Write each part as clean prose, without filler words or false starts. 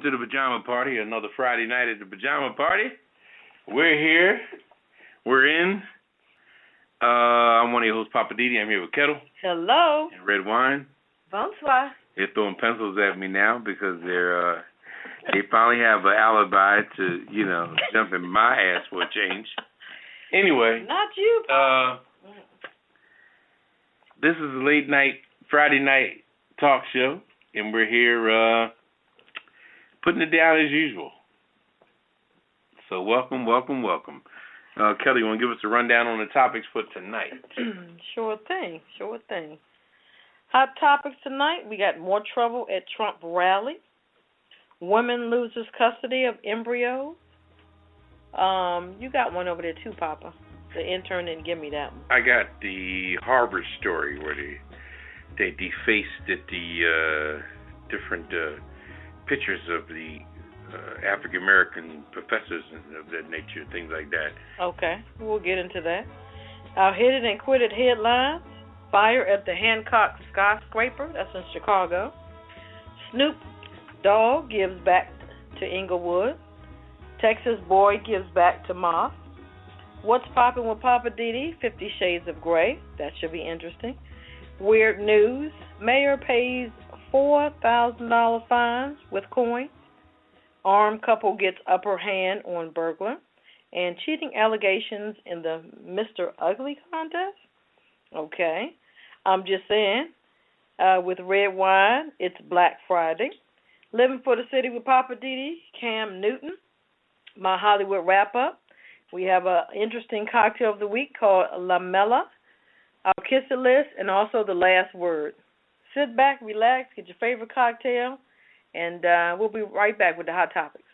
welcome to the Pajama Party, another Friday night at the Pajama Party. We're here. We're in. I'm one of your hosts, Poppa DD. I'm here with Ketel. Hello. And Redwine. Bonsoir. They're throwing pencils at me now because they finally have an alibi to, jump in my ass for a change. Anyway. Not you. This is a late night, Friday night talk show, and we're here putting it down as usual. So welcome. Kelly, you want to give us a rundown on the topics for tonight? Sure thing. Hot topics tonight, we got more trouble at Trump rally. Woman loses custody of embryos. You got one over there too, Papa. The intern didn't give me that one. I got the Harvard story where they defaced the different pictures of the African American professors and of that nature, things like that. Okay, we'll get into that. Our hit it and quit it headlines. Fire at the Hancock skyscraper, that's in Chicago. Snoop Dogg gives back to Inglewood. Texas boy gives back to Moss. What's poppin' with Poppa DD? 50 Shades of Grey. That should be interesting. Weird news. Mayor pays $4,000 fines with coins. Armed couple gets upper hand on burglar. And cheating allegations in the Mr. Ugly contest. Okay. I'm just saying, with Redwine, it's Black Friday. Living for the City with Poppa DD, Cam Newton. My Hollywood wrap-up. We have an interesting cocktail of the week called La Mela. Our Kiss It list, and also the last word. Sit back, relax, get your favorite cocktail, and we'll be right back with the hot topics.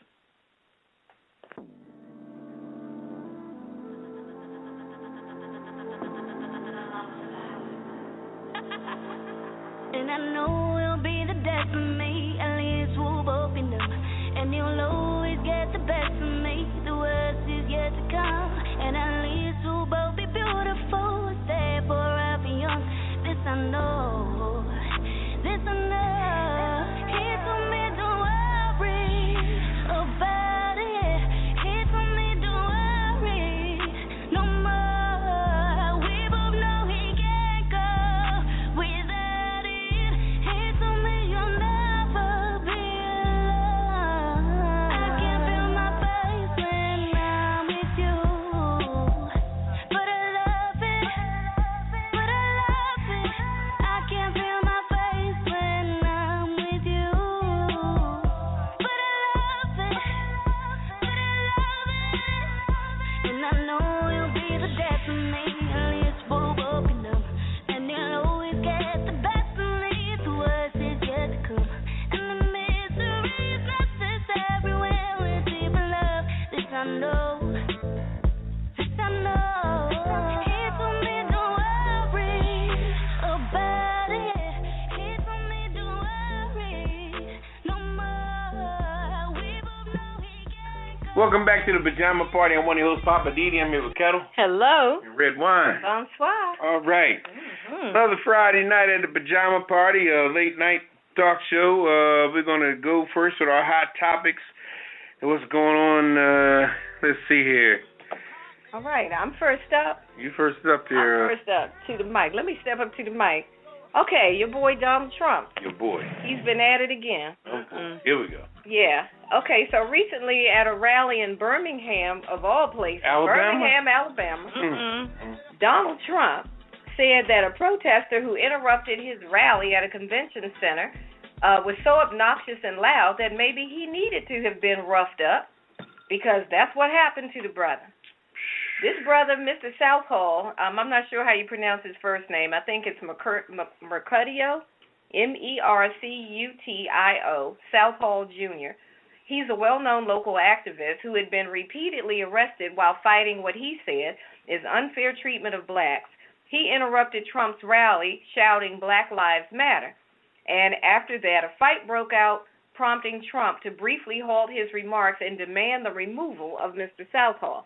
And I know it'll be the death of me, at least we'll both be numb. And you'll always get the best of me, the worst is yet to come. And at least we'll both be beautiful, stay forever young. This I know, this I know. He told me don't worry about it. He told me don't worry no more. We both know he can't go without it. He told me you'll never be alone. I can feel my face when I'm with you, but I love it, I can feel my face when I'm with you, but I love it, and I know you'll be the death of me, at least we'll both be numb. And you'll always get the best of me, the worst is yet to come. And the misery is necessary when we're deep in love. This I know, this I know. He told me don't worry about it. He told me don't worry no more. We both know he can't go. Welcome back to the Pajama Party. I'm one of your hosts, Poppa DD. I'm here with Ketel Hello. and Redwine. Bonsoir. All right. Another Friday night at the Pajama Party, a late night talk show. We're going to go first with our hot topics. What's going on? Let's see here. All right, I'm first up. You first up here. I'm first up to the mic. Let me step up to the mic. Okay, your boy Donald Trump. Your boy. He's been at it again. Okay. Here we go. Yeah. Okay, so recently at a rally in Birmingham, of all places, Alabama? Birmingham, Alabama, Donald Trump said that a protester who interrupted his rally at a convention center was so obnoxious and loud that maybe he needed to have been roughed up, because that's what happened to the brother. This brother, Mr. Southall, I'm not sure how you pronounce his first name. I think it's Mercutio, Mercutio, Southall Jr. He's a well-known local activist who had been repeatedly arrested while fighting what he said is unfair treatment of blacks. He interrupted Trump's rally, shouting Black Lives Matter. And after that, a fight broke out, prompting Trump to briefly halt his remarks and demand the removal of Mr. Southall.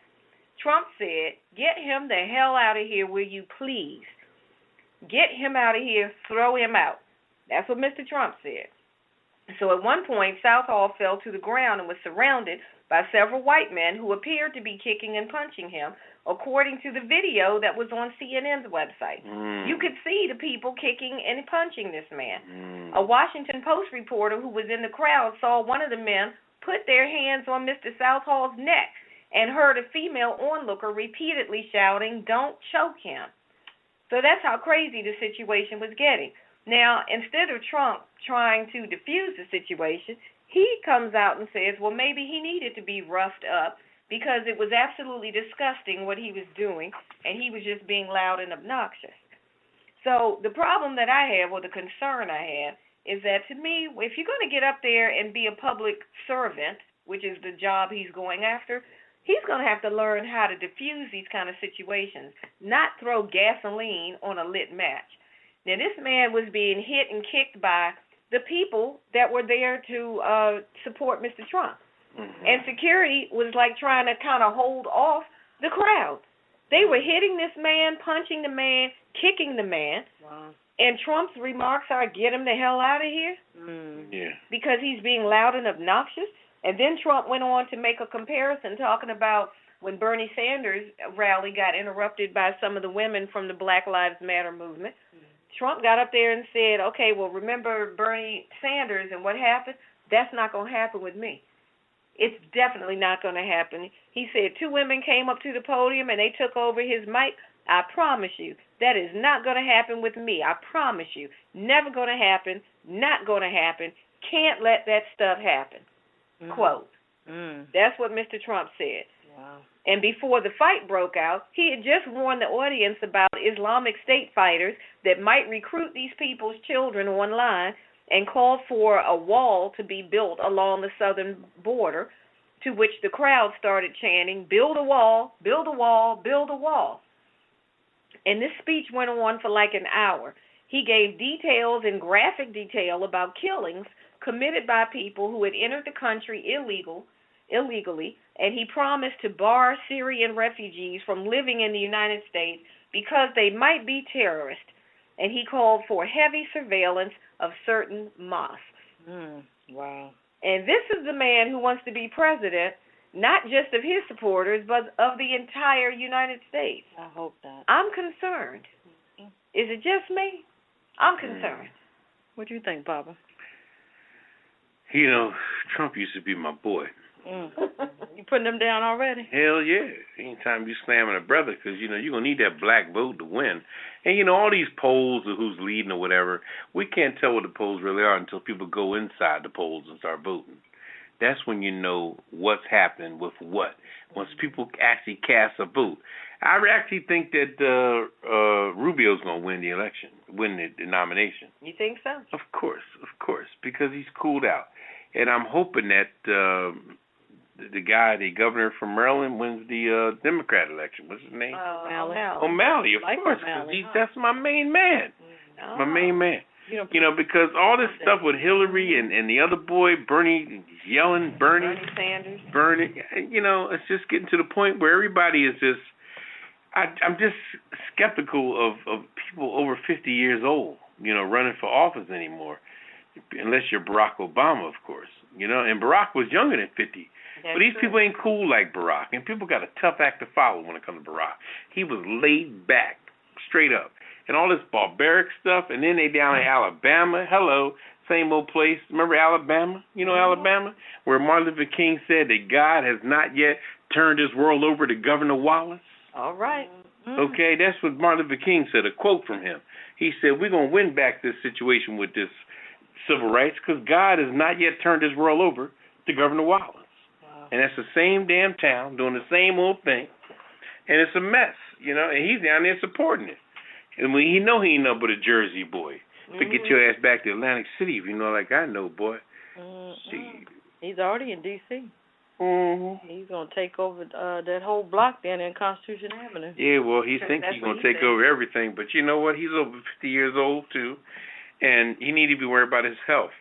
Trump said, "Get him the hell out of here, will you please? Get him out of here, throw him out." That's what Mr. Trump said. So at one point, South Hall fell to the ground and was surrounded by several white men who appeared to be kicking and punching him, according to the video that was on CNN's website. You could see the people kicking and punching this man. A Washington Post reporter who was in the crowd saw one of the men put their hands on Mr. South Hall's neck and heard a female onlooker repeatedly shouting, "Don't choke him." So that's how crazy the situation was getting. Now, instead of Trump trying to defuse the situation, he comes out and says, well, maybe he needed to be roughed up because it was absolutely disgusting what he was doing, and he was just being loud and obnoxious. So the problem that I have, or the concern I have, is that to me, if you're going to get up there and be a public servant, which is the job he's going after, he's going to have to learn how to diffuse these kind of situations, not throw gasoline on a lit match. Now, this man was being hit and kicked by the people that were there to support Mr. Trump. And security was like trying to kind of hold off the crowd. They were hitting this man, punching the man, kicking the man. Wow. And Trump's remarks are, get him the hell out of here. Yeah. Because he's being loud and obnoxious. And then Trump went on to make a comparison talking about when Bernie Sanders' rally got interrupted by some of the women from the Black Lives Matter movement. Trump got up there and said, okay, well, remember Bernie Sanders and what happened? That's not going to happen with me. It's definitely not going to happen. He said 2 women came up to the podium and they took over his mic. I promise you, that is not going to happen with me. I promise you. Never going to happen. Not going to happen. Can't let that stuff happen. Quote. That's what Mr. Trump said. Wow. And before the fight broke out, he had just warned the audience about Islamic State fighters that might recruit these people's children online and called for a wall to be built along the southern border, to which the crowd started chanting, build a wall, build a wall, build a wall. And this speech went on for like an hour. He gave details in graphic detail about killings committed by people who had entered the country illegally, and he promised to bar Syrian refugees from living in the United States because they might be terrorists, and he called for heavy surveillance of certain mosques. Wow. And this is the man who wants to be president, not just of his supporters, but of the entire United States. I hope not. I'm concerned. Is it just me? I'm concerned. What do you think, Papa? You know, Trump used to be my boy. You putting them down already? Hell yeah. Anytime you slamming a brother, because, you know, you're going to need that black vote to win. And, you know, all these polls of who's leading or whatever, we can't tell what the polls really are until people go inside the polls and start voting. That's when you know what's happening with what. Once people actually cast a vote. I actually think that Rubio's going to win the election, win the nomination. You think so? Of course, because he's cooled out. And I'm hoping that the governor from Maryland, wins the Democrat election. What's his name? O'Malley, of course, because that's my main man. My main man. You know, because all this stuff with Hillary and the other boy, Bernie, yelling, Bernie Sanders. You know, it's just getting to the point where everybody is just, I'm just skeptical of people over 50 years old, you know, running for office anymore. Unless you're Barack Obama, of course, you know, and Barack was younger than 50. But these people ain't cool like Barack, and people got a tough act to follow when it comes to Barack. He was laid back, straight up, and all this barbaric stuff, and then they down in Alabama. Hello, same old place. Remember Alabama? You know Alabama? Where Martin Luther King said that God has not yet turned his world over to Governor Wallace. All right. Okay, that's what Martin Luther King said, a quote from him. He said, we're going to win back this situation with this civil rights because God has not yet turned his world over to Governor Wallace. Wow. And that's the same damn town doing the same old thing. And it's a mess, you know, and he's down there supporting it. And he know he ain't nothing but a Jersey boy. But get your ass back to Atlantic City if you know like I know, boy. He's already in D.C. He's going to take over that whole block down in Constitution Avenue. Yeah, well, he thinks he's going to take over everything. But you know what? He's over 50 years old, too. And he need to be worried about his health.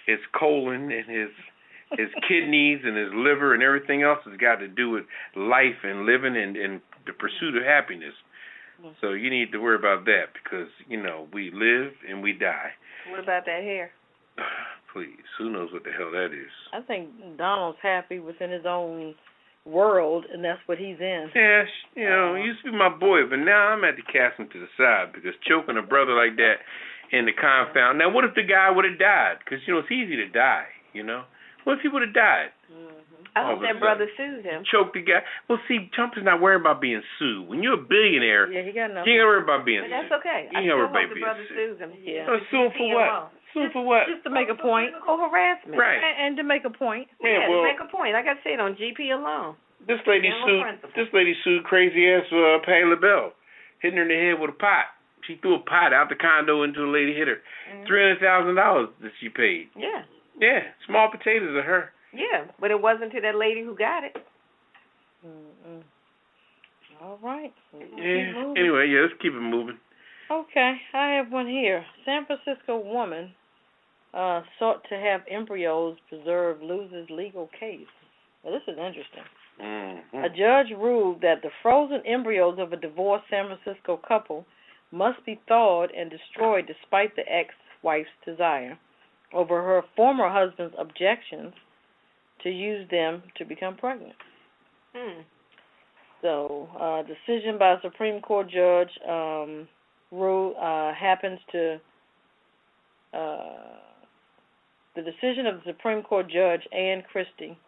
His colon and his kidneys and his liver and everything else has got to do with life and living and the pursuit of happiness. So you need to worry about that because, you know, we live and we die. What about that hair? Please, who knows what the hell that is? I think Donald's happy within his own world, and that's what he's in. Yeah, he used to be my boy, but now I'm at to cast him to the side because choking a brother like that in the confound. Now, what if the guy would have died? Because, it's easy to die, What if he would have died? I hope that brother sues him. Choked the guy. Well, see, Trump is not worried about being sued. When you're a billionaire, he got nothing. You ain't worried about being sued. But that's okay. I still hope the brother sues him. Yeah. Sue him for what? Sue for what? Just to make a point. Physical harassment. Right. And to make a point. Yeah, to make a point. Like I said, on GP alone. This lady sued crazy ass Patti LaBelle, hitting her in the head with a pot. She threw a pot out the condo into a lady, hit her. $300,000 that she paid. Yeah. Yeah, small potatoes of her. Yeah, but it wasn't to that lady who got it. All right. Yeah. Anyway, let's keep it moving. Okay, I have one here. San Francisco woman sought to have embryos preserved loses legal case. Well, this is interesting. A judge ruled that the frozen embryos of a divorced San Francisco couple must be thawed and destroyed despite the ex-wife's desire over her former husband's objections to use them to become pregnant. So, decision by a Supreme Court judge happens to the decision of the Supreme Court Judge Ann Christie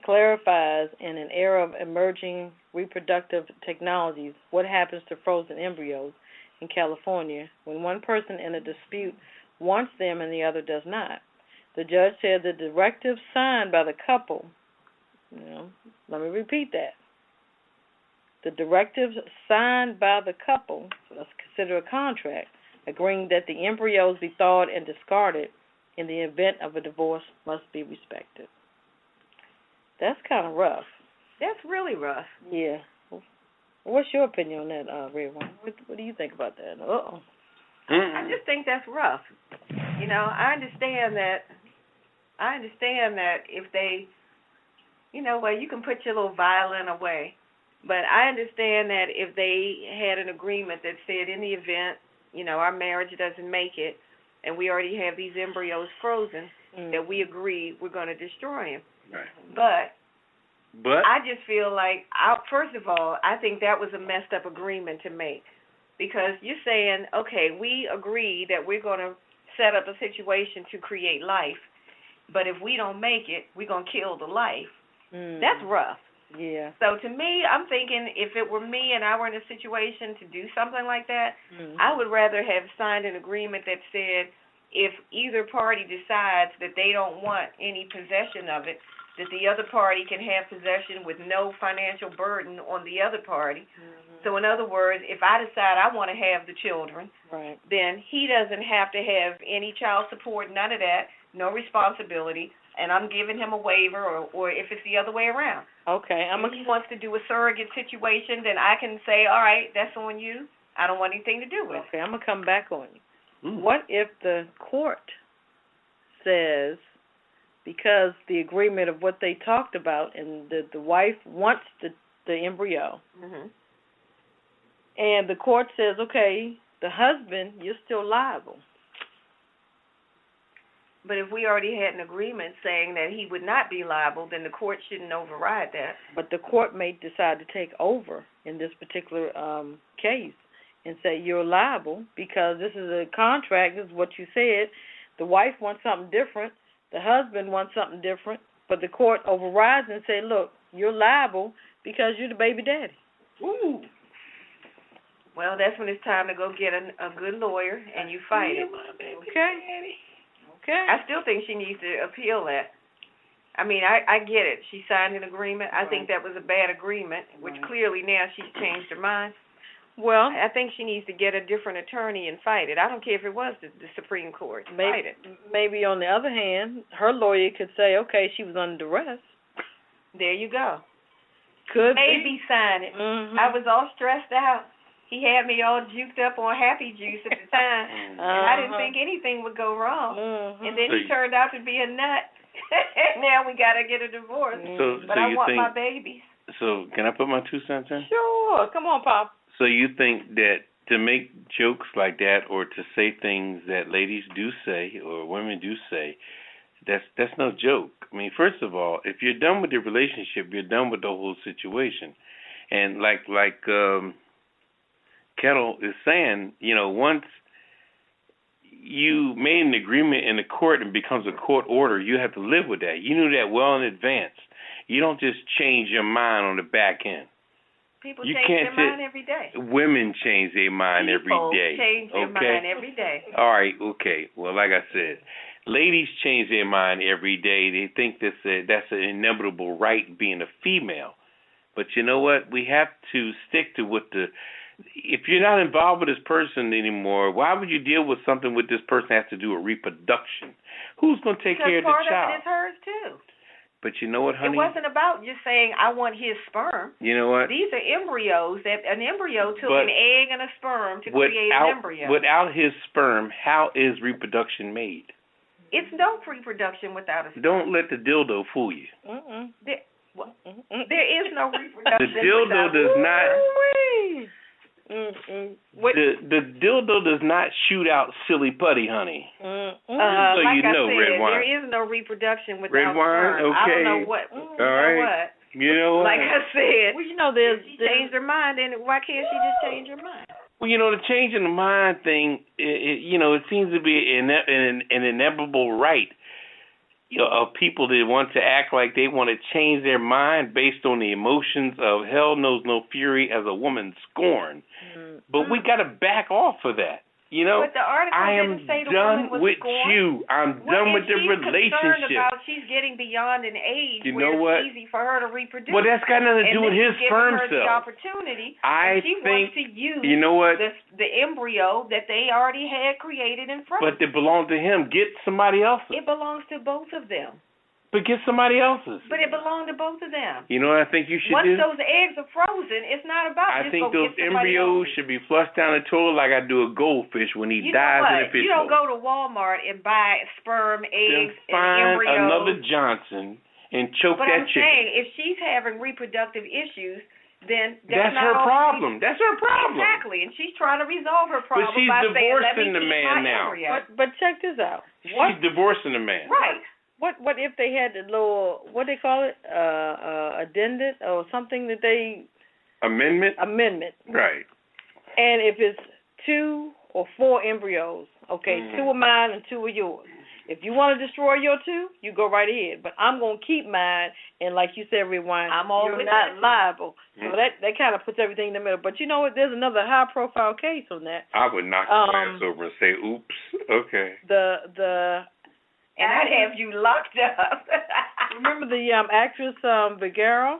clarifies in an era of emerging reproductive technologies what happens to frozen embryos in California when one person in a dispute wants them and the other does not. The judge said the directive signed by the couple, let me repeat that. The directives signed by the couple, so let's consider a contract, agreeing that the embryos be thawed and discarded in the event of a divorce must be respected. That's kind of rough. That's really rough. Yeah. What's your opinion on that, Redwine? What do you think about that? I just think that's rough. I understand that if they, you can put your little violin away. But I understand that if they had an agreement that said in the event, our marriage doesn't make it, and we already have these embryos frozen, that we agree we're going to destroy them. Right. But I just feel like, first of all, I think that was a messed up agreement to make. Because you're saying, okay, we agree that we're going to set up a situation to create life, but if we don't make it, we're going to kill the life. That's rough. Yeah. So to me, I'm thinking if it were me and I were in a situation to do something like that, I would rather have signed an agreement that said if either party decides that they don't want any possession of it, that the other party can have possession with no financial burden on the other party. So in other words, if I decide I want to have the children, then he doesn't have to have any child support, none of that, no responsibility, and I'm giving him a waiver, or if it's the other way around. Okay. If he wants to do a surrogate situation, then I can say, all right, that's on you. I don't want anything to do with it. Okay, I'm going to come back on you. What if the court says, because the agreement of what they talked about, and the wife wants the embryo, and the court says, okay, the husband, you're still liable. But if we already had an agreement saying that he would not be liable, then the court shouldn't override that. But the court may decide to take over in this particular case and say you're liable because this is a contract, this is what you said. The wife wants something different. The husband wants something different. But the court overrides and say, look, you're liable because you're the baby daddy. Ooh. Well, that's when it's time to go get a good lawyer and you fight it. Okay. I still think she needs to appeal that. I mean, I get it. She signed an agreement. I think that was a bad agreement, which clearly now she's changed her mind. Well, I think she needs to get a different attorney and fight it. I don't care if it was the Supreme Court. Fight it. Maybe on the other hand, her lawyer could say, okay, she was under duress. There you go. Could maybe sign it. I was all stressed out. He had me all juked up on happy juice at the time, and I didn't think anything would go wrong. And then he turned out to be a nut. Now we got to get a divorce. But I want my babies. So can I put my 2 cents in? Sure. Come on, Pop. So you think that to make jokes like that or to say things that ladies do say or women do say, that's no joke. I mean, first of all, if you're done with the relationship, you're done with the whole situation. And like Ketel is saying, once you made an agreement in the court and it becomes a court order, you have to live with that. You knew that well in advance. You don't just change your mind on the back end. People change their mind every day. Women change their mind every day. People change their mind every day. All right, okay. Well, like I said, ladies change their mind every day. They think that's an inevitable right being a female. But you know what? We have to stick to what if you're not involved with this person anymore, why would you deal with something with this person that has to do with reproduction? Who's going to take care of the child? Because part of it is hers, too. But you know what, honey? It wasn't about just saying, I want his sperm. You know what? These are embryos. An embryo took an egg and a sperm to create an embryo. Without his sperm, how is reproduction made? It's no reproduction without a sperm. Don't let the dildo fool you. There is no reproduction. The dildo does not. The dildo does not shoot out silly putty, honey. Like you know, I said, Redwine. there is no reproduction without Redwine, sperm. okay. I don't know what. All right. You know what? Like I said, there's she changed her mind, and why can't she just change her mind? Well, the changing the mind thing, it seems to be an inevitable right of people that want to act like they want to change their mind based on the emotions of hell knows no fury as a woman scorn. But we got to back off of that. But the article didn't say the woman was with scorned. you. I'm done with the relationship. She's getting beyond an age where it's easy for her to reproduce. Well, that's got nothing to do with his sperm cell. The opportunity. She wants to use the embryo that they already had created in front of But it belongs to him. Get somebody else's. It belongs to both of them. But get somebody else's. But it belonged to both of them. You know what I think you should Once do? those eggs are frozen, it's not about I think those embryos should be flushed down the toilet like I do a goldfish when he dies in a fish bowl. You don't go to Walmart and buy sperm, eggs, and embryos. Find another Johnson and choke that chicken. But I'm saying, if she's having reproductive issues, then that's her problem. That's her problem. Exactly, and she's trying to resolve her problem but she's by saying, "Let me divorcing the man now." But check this out. She's divorcing the man. Right. What if they had the little, what they call it, addendum or something that they... Amendment? Right. And if it's 2 or 4 embryos, okay, 2 are mine and 2 are yours. If you want to destroy your 2, you go right ahead. But I'm going to keep mine, and like you said, Redwine, you're not liable. So that kind of puts everything in the middle. But you know what? There's another high-profile case on that. I would knock your ass over and say, oops, okay. And I'd have you locked up. Remember the actress Vergara?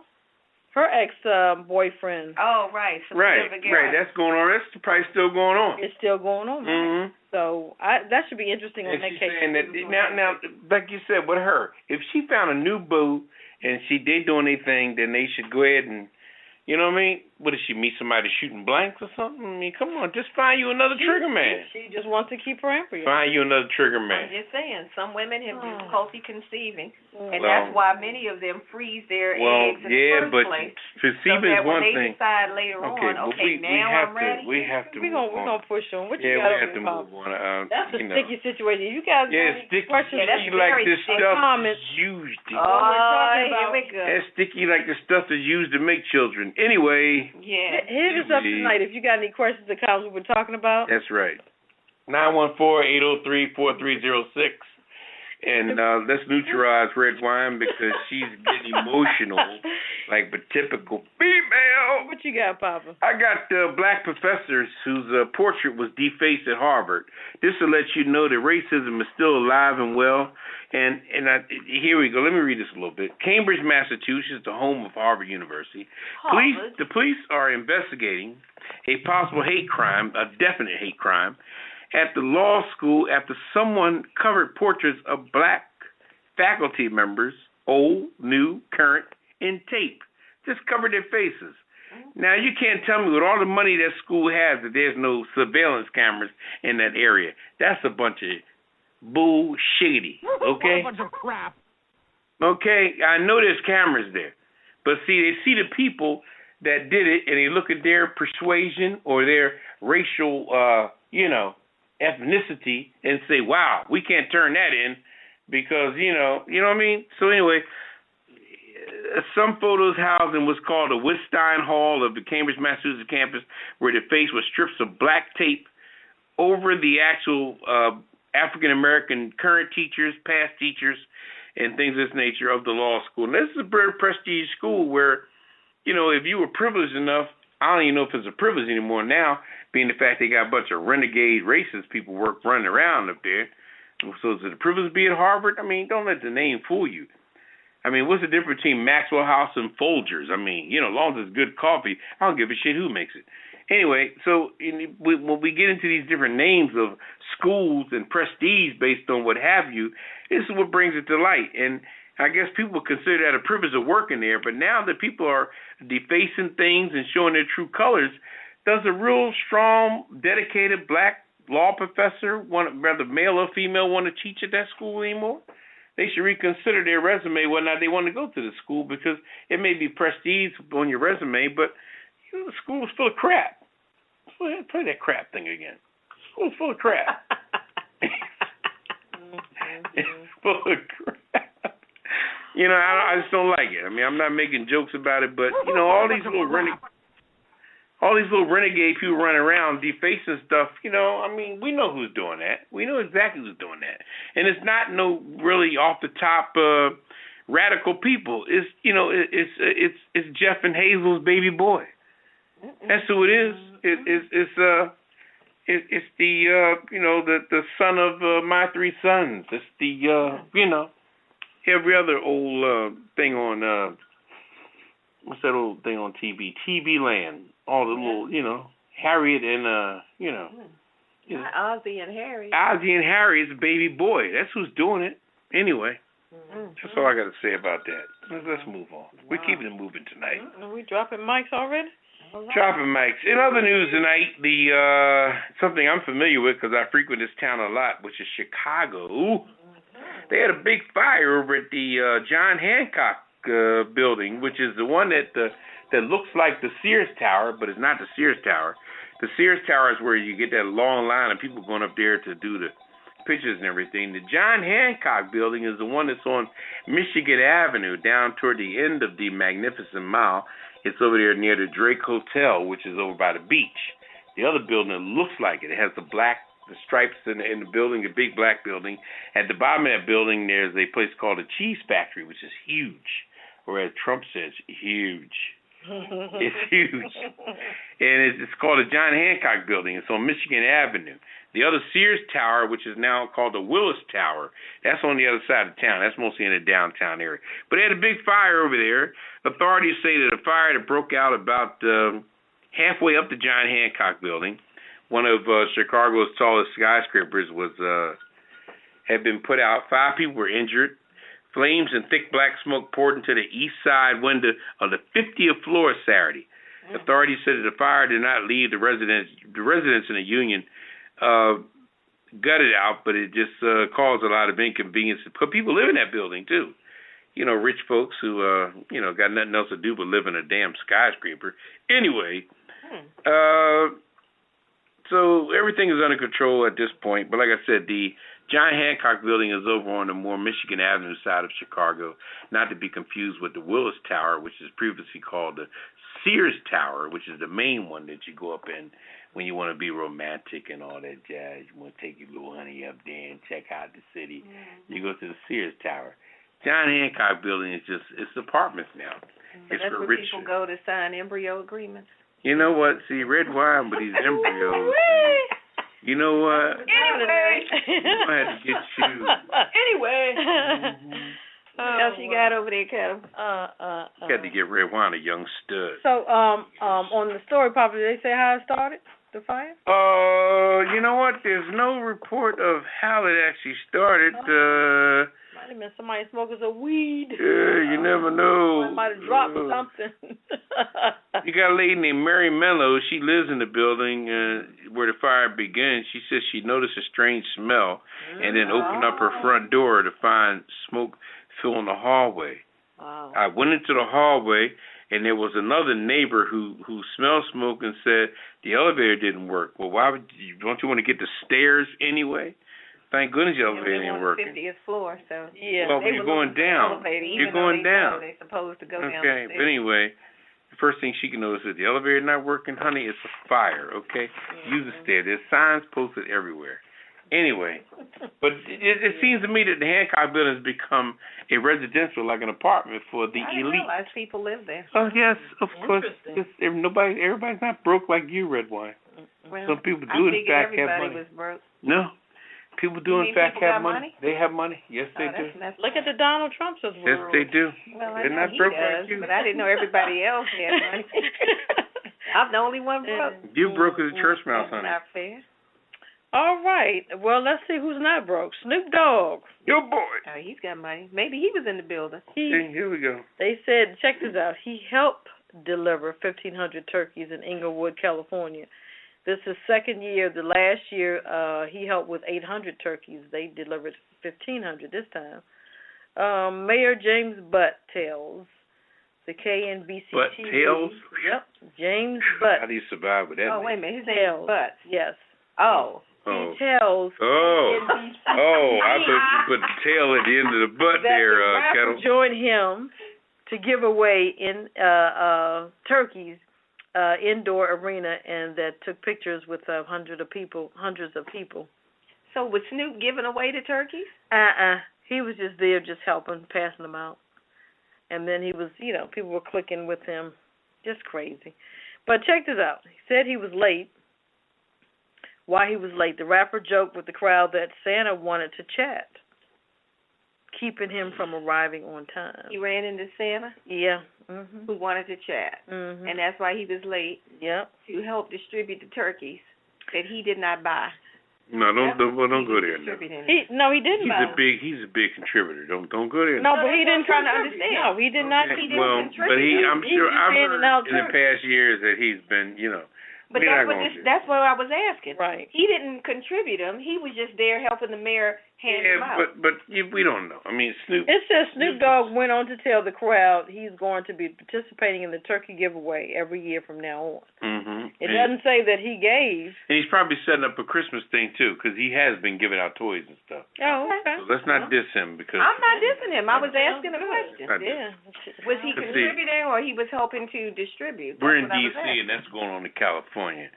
Her ex-boyfriend. Oh, right. Right. That's going on. That's probably still going on. It's still going on. Right? So that should be interesting on that case. Saying that now, like you said, with her, if she found a new boo and they doing their thing, then they should go ahead and, you know what I mean? What, did she meet somebody shooting blanks or something? I mean, come on, just find you another trigger man. She just wants to keep her embryo. Find you another trigger man. I'm just saying, some women have difficulty conceiving, and that's why many of them freeze their eggs in the first place. Conceiving is one thing. When they decide later on, now I'm ready. We have to. We're gonna push on. What we got have to move on. That's a sticky situation. You guys sticky questions? like this stuff is used. Here we go. It's sticky like the stuff is used to make children. Anyway. Yeah. Hit us up tonight if you got any questions or comments we've been talking about. That's right. 914-803-4306. And let's neutralize Redwine because she's getting emotional like a typical female. What you got, Papa? I got black professors whose portrait was defaced at Harvard. This will let you know that racism is still alive and well. And here we go. Let me read this a little bit. Cambridge, Massachusetts, the home of Harvard University. The police are investigating a possible hate crime, a definite hate crime, at the law school after someone covered portraits of black faculty members, old, new, current, in tape. Just covered their faces. Now, you can't tell me with all the money that school has that there's no surveillance cameras in that area. That's a bunch of bullshitty, okay? A bunch of crap. Okay, I know there's cameras there. But see, they see the people that did it, and they look at their persuasion or their racial, ethnicity and say, wow, we can't turn that in because, you know what I mean? So anyway, some photos housed in what's called the Wittstein Hall of the Cambridge, Massachusetts campus were defaced with strips of black tape over the actual African-American current teachers, past teachers, and things of this nature of the law school. And this is a very prestigious school where, if you were privileged enough, I don't even know if it's a privilege anymore now, being the fact they got a bunch of renegade racist people running around up there. So is it a privilege to be at Harvard? I mean, don't let the name fool you. I mean, what's the difference between Maxwell House and Folgers? I mean, as long as it's good coffee, I don't give a shit who makes it. Anyway, so when we get into these different names of schools and prestige based on what have you, this is what brings it to light. And I guess people consider that a privilege of working there, but now that people are defacing things and showing their true colors, does a real strong, dedicated black law professor, whether male or female, want to teach at that school anymore? They should reconsider their resume, whether or not they want to go to the school, because it may be prestige on your resume, but the school is full of crap. Play that crap thing again. School is full of crap. It's full of crap. I just don't like it. I mean, I'm not making jokes about it, but all these little renegade people running around defacing stuff. I mean, we know who's doing that. We know exactly who's doing that, and it's not no really off the top radical people. It's it's Jeff and Hazel's baby boy. That's who it is. It's the the son of my three sons. It's the every other old thing on what's that old thing on TV? TV Land. All the little Harriet and Ozzie and Harry. Ozzie and Harry is a baby boy. That's who's doing it. Anyway, that's all I got to say about that. Let's move on. We're keeping it moving tonight. Are we dropping mics already? Dropping mics. In other news tonight, the something I'm familiar with because I frequent this town a lot, which is Chicago. They had a big fire over at the John Hancock building, which is the one that looks like the Sears Tower, but it's not the Sears Tower. The Sears Tower is where you get that long line of people going up there to do the pictures and everything. The John Hancock building is the one that's on Michigan Avenue down toward the end of the Magnificent Mile. It's over there near the Drake Hotel, which is over by the beach. The other building that looks like it has the stripes in the building, a big black building. At the bottom of that building, there's a place called the Cheese Factory, which is huge. Or as Trump says, huge. It's huge. And it's called the John Hancock building. It's on Michigan Avenue. The other Sears Tower, which is now called the Willis Tower, that's on the other side of town. That's mostly in the downtown area. But they had a big fire over there. Authorities say that a fire that broke out about halfway up the John Hancock building, one of Chicago's tallest skyscrapers, had been put out. 5 people were injured. Flames and thick black smoke poured into the east side window of the 50th floor Saturday. Authorities said that the fire did not leave the residents in the Union gutted out, but it just caused a lot of inconvenience. But people live in that building too. Rich folks who got nothing else to do but live in a damn skyscraper. Anyway, so everything is under control at this point. But like I said, the John Hancock building is over on the more Michigan Avenue side of Chicago, not to be confused with the Willis Tower, which is previously called the Sears Tower, which is the main one that you go up in when you want to be romantic and all that jazz. You want to take your little honey up there and check out the city. You go to the Sears Tower. John Hancock building is it's apartments now. It's for where rich. people go to sign embryo agreements. You know what? See, Redwine with these embryos. You know what? Anyway. I had to get you. Anyway. What else you got over there, Ketel? Got to get Redwine a young stud. So, on the story, Papa, did they say how it started, the fire? You know what? There's no report of how it actually started. Might have been somebody smoking some weed. You never know. Might have dropped something. You got a lady named Mary Mello. She lives in the building where the fire began. She says she noticed a strange smell and then opened up her front door to find smoke filling the hallway. Wow. I went into the hallway, and there was another neighbor who smelled smoke and said the elevator didn't work. Well, don't you want to get the stairs anyway? Thank goodness the elevator ain't working. 50th floor, so yeah. Well, you're going down. You're going down. They're supposed to go down. Okay, but anyway, the first thing she can notice is the elevator not working, honey. It's a fire. Okay, use the stairs. There's signs posted everywhere. Anyway, but it seems to me that the Hancock building has become a residential, like an apartment for the elite. I didn't realize people live there. Oh yes, of course. Everybody's not broke like you, Redwine. Well, some people do in fact have money. Was broke. No, people do in fact have money. They have money. Yes, they do. Look at the Donald Trumps of the world. Yes, they do. Well, they're not broke like you. But I didn't know everybody else had money. I'm the only one broke. You broke as a church mouse, honey. Not fair. All right. Well, let's see who's not broke. Snoop Dogg. Your boy. Oh, he's got money. Maybe he was in the building. Here we go. They said, check this out. He helped deliver 1,500 turkeys in Inglewood, California. This is second year. The last year, he helped with 800 turkeys. They delivered 1,500 this time. Mayor James Butt tells the KNBC Butt TV. Tales? Yep. James Butt. How do you survive with that? Oh, wait a minute. His name is Tales. Butt. Yes. Oh. He tells. Oh, I thought you put the tail at the end of the butt there, Ketel. Joined him to give away in turkeys indoor arena, and that took pictures with hundreds of people. So was Snoop giving away the turkeys? He was just there, just helping, passing them out, and then he was, people were clicking with him, just crazy. But check this out. He said he was late. Why he was late, the rapper joked with the crowd that Santa wanted to chat, keeping him from arriving on time. He ran into Santa? Yeah. Who wanted to chat. And that's why he was late. Yep. To help distribute the turkeys that he did not buy. No, don't go there. No, he didn't buy. He's a big contributor. Don't go there. No, but he didn't try to understand. No, he did not. He didn't contribute. But I'm sure I've heard in the past years that he's been, But that's what I was asking. Right. He didn't contribute them. He was just there helping the mayor hand them out. But we don't know. I mean, Snoop. It says Snoop Dogg went on to tell the crowd he's going to be participating in the turkey giveaway every year from now on. It doesn't say that he gave. And he's probably setting up a Christmas thing too, because he has been giving out toys and stuff. Oh, okay. So let's not diss him because. I'm not dissing him. I was asking a question. Yeah. Was he contributing or he was helping to distribute? We're in D.C. and that's going on in California.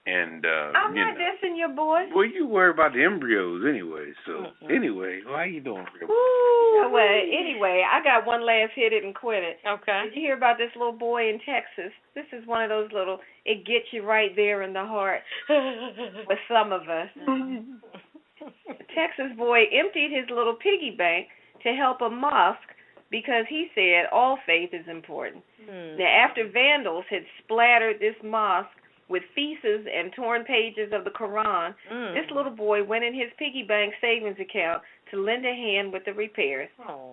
And I'm not dissing your boy. Well, you worry about the embryos anyway. So anyway, how you doing? Anyway, I got one last hit it and quit it. Okay. Did you hear about this little boy in Texas? This is one of those little. It gets you right there in the heart with some of us. A Texas boy emptied his little piggy bank to help a mosque because he said all faith is important. Now, after vandals had splattered this mosque with feces and torn pages of the Quran, this little boy went in his piggy bank savings account to lend a hand with the repairs.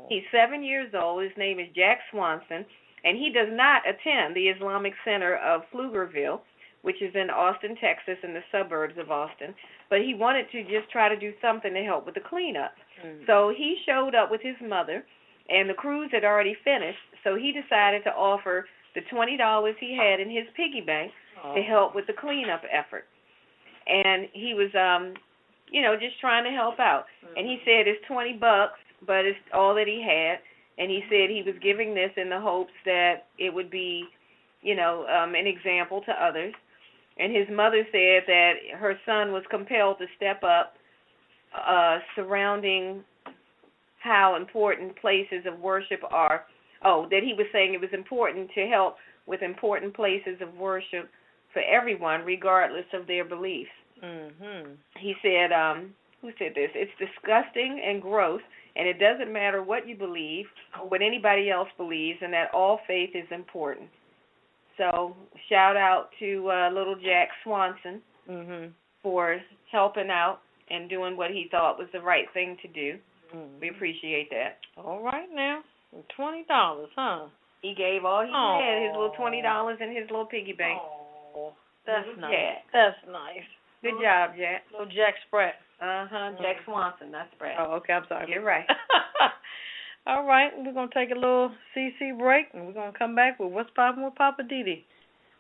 He's 7 years old. His name is Jack Swanson, and he does not attend the Islamic Center of Pflugerville, which is in Austin, Texas, in the suburbs of Austin, but he wanted to just try to do something to help with the cleanup. So he showed up with his mother, and the cruise had already finished, so he decided to offer the $20 he had in his piggy bank to help with the cleanup effort. And he was, just trying to help out. And he said it's $20, but it's all that he had. And he said he was giving this in the hopes that it would be, an example to others. And his mother said that her son was compelled to step up surrounding how important places of worship are. That he was saying it was important to help with important places of worship for everyone, regardless of their beliefs. He said, who said this? It's disgusting and gross, and it doesn't matter what you believe or what anybody else believes, and that all faith is important. So shout out to little Jack Swanson for helping out and doing what he thought was the right thing to do. We appreciate that. All right now. $20, huh? He gave all he had, his little $20 in his little piggy bank. Oh, that's nice. Jack. That's nice. Good job, Jack. Little Jack Spratt. Jack Swanson, not Spratt. Oh, okay, I'm sorry. You're right. All right, we're going to take a little CC break, and we're going to come back with What's Poppin' with Poppa DD.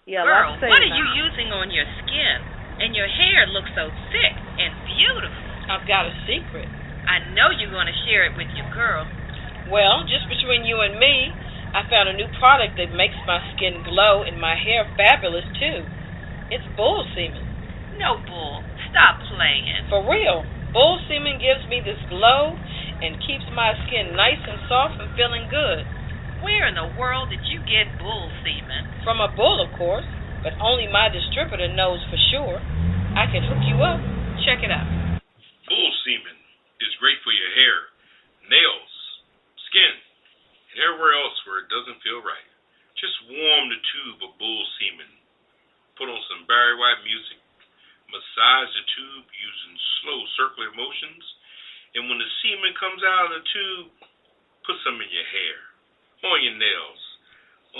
Yeah, Girl, what are you using on your skin? And your hair looks so thick and beautiful. I've got a secret. I know you're going to share it with your girl. Well, just between you and me, I found a new product that makes my skin glow and my hair fabulous, too. It's bull semen. No bull. Stop playing. For real. Bull semen gives me this glow and keeps my skin nice and soft and feeling good. Where in the world did you get bull semen? From a bull, of course, but only my distributor knows for sure. I can hook you up. Check it out. Bull semen is great for your hair, nails, skin, and everywhere else where it doesn't feel right. Just warm the tube of bull semen. Put on some Barry White music. Massage the tube using slow circular motions. And when the semen comes out of the tube, put some in your hair, on your nails,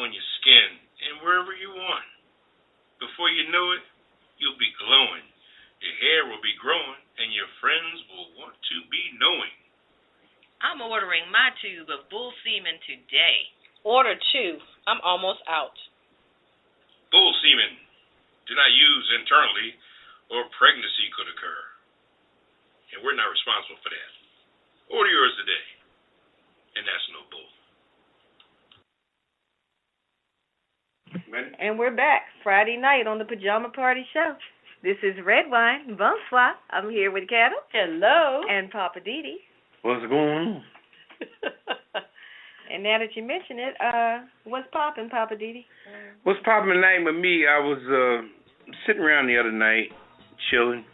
on your skin, and wherever you want. Before you know it, you'll be glowing. Your hair will be growing, and your friends will want to be knowing. I'm ordering my tube of bull semen today. Order 2. I'm almost out. Bull semen. Do not use internally, or pregnancy could occur. And we're not responsible for that. Order yours today. And that's no bull. And we're back Friday night on the Pajama Party Show. This is Redwine. Bonsoir. I'm here with Ketel. Hello. And Poppa DD. What's going on? And now that you mention it, what's poppin', Poppa DD? What's poppin' tonight with me? I was sitting around the other night, chilling,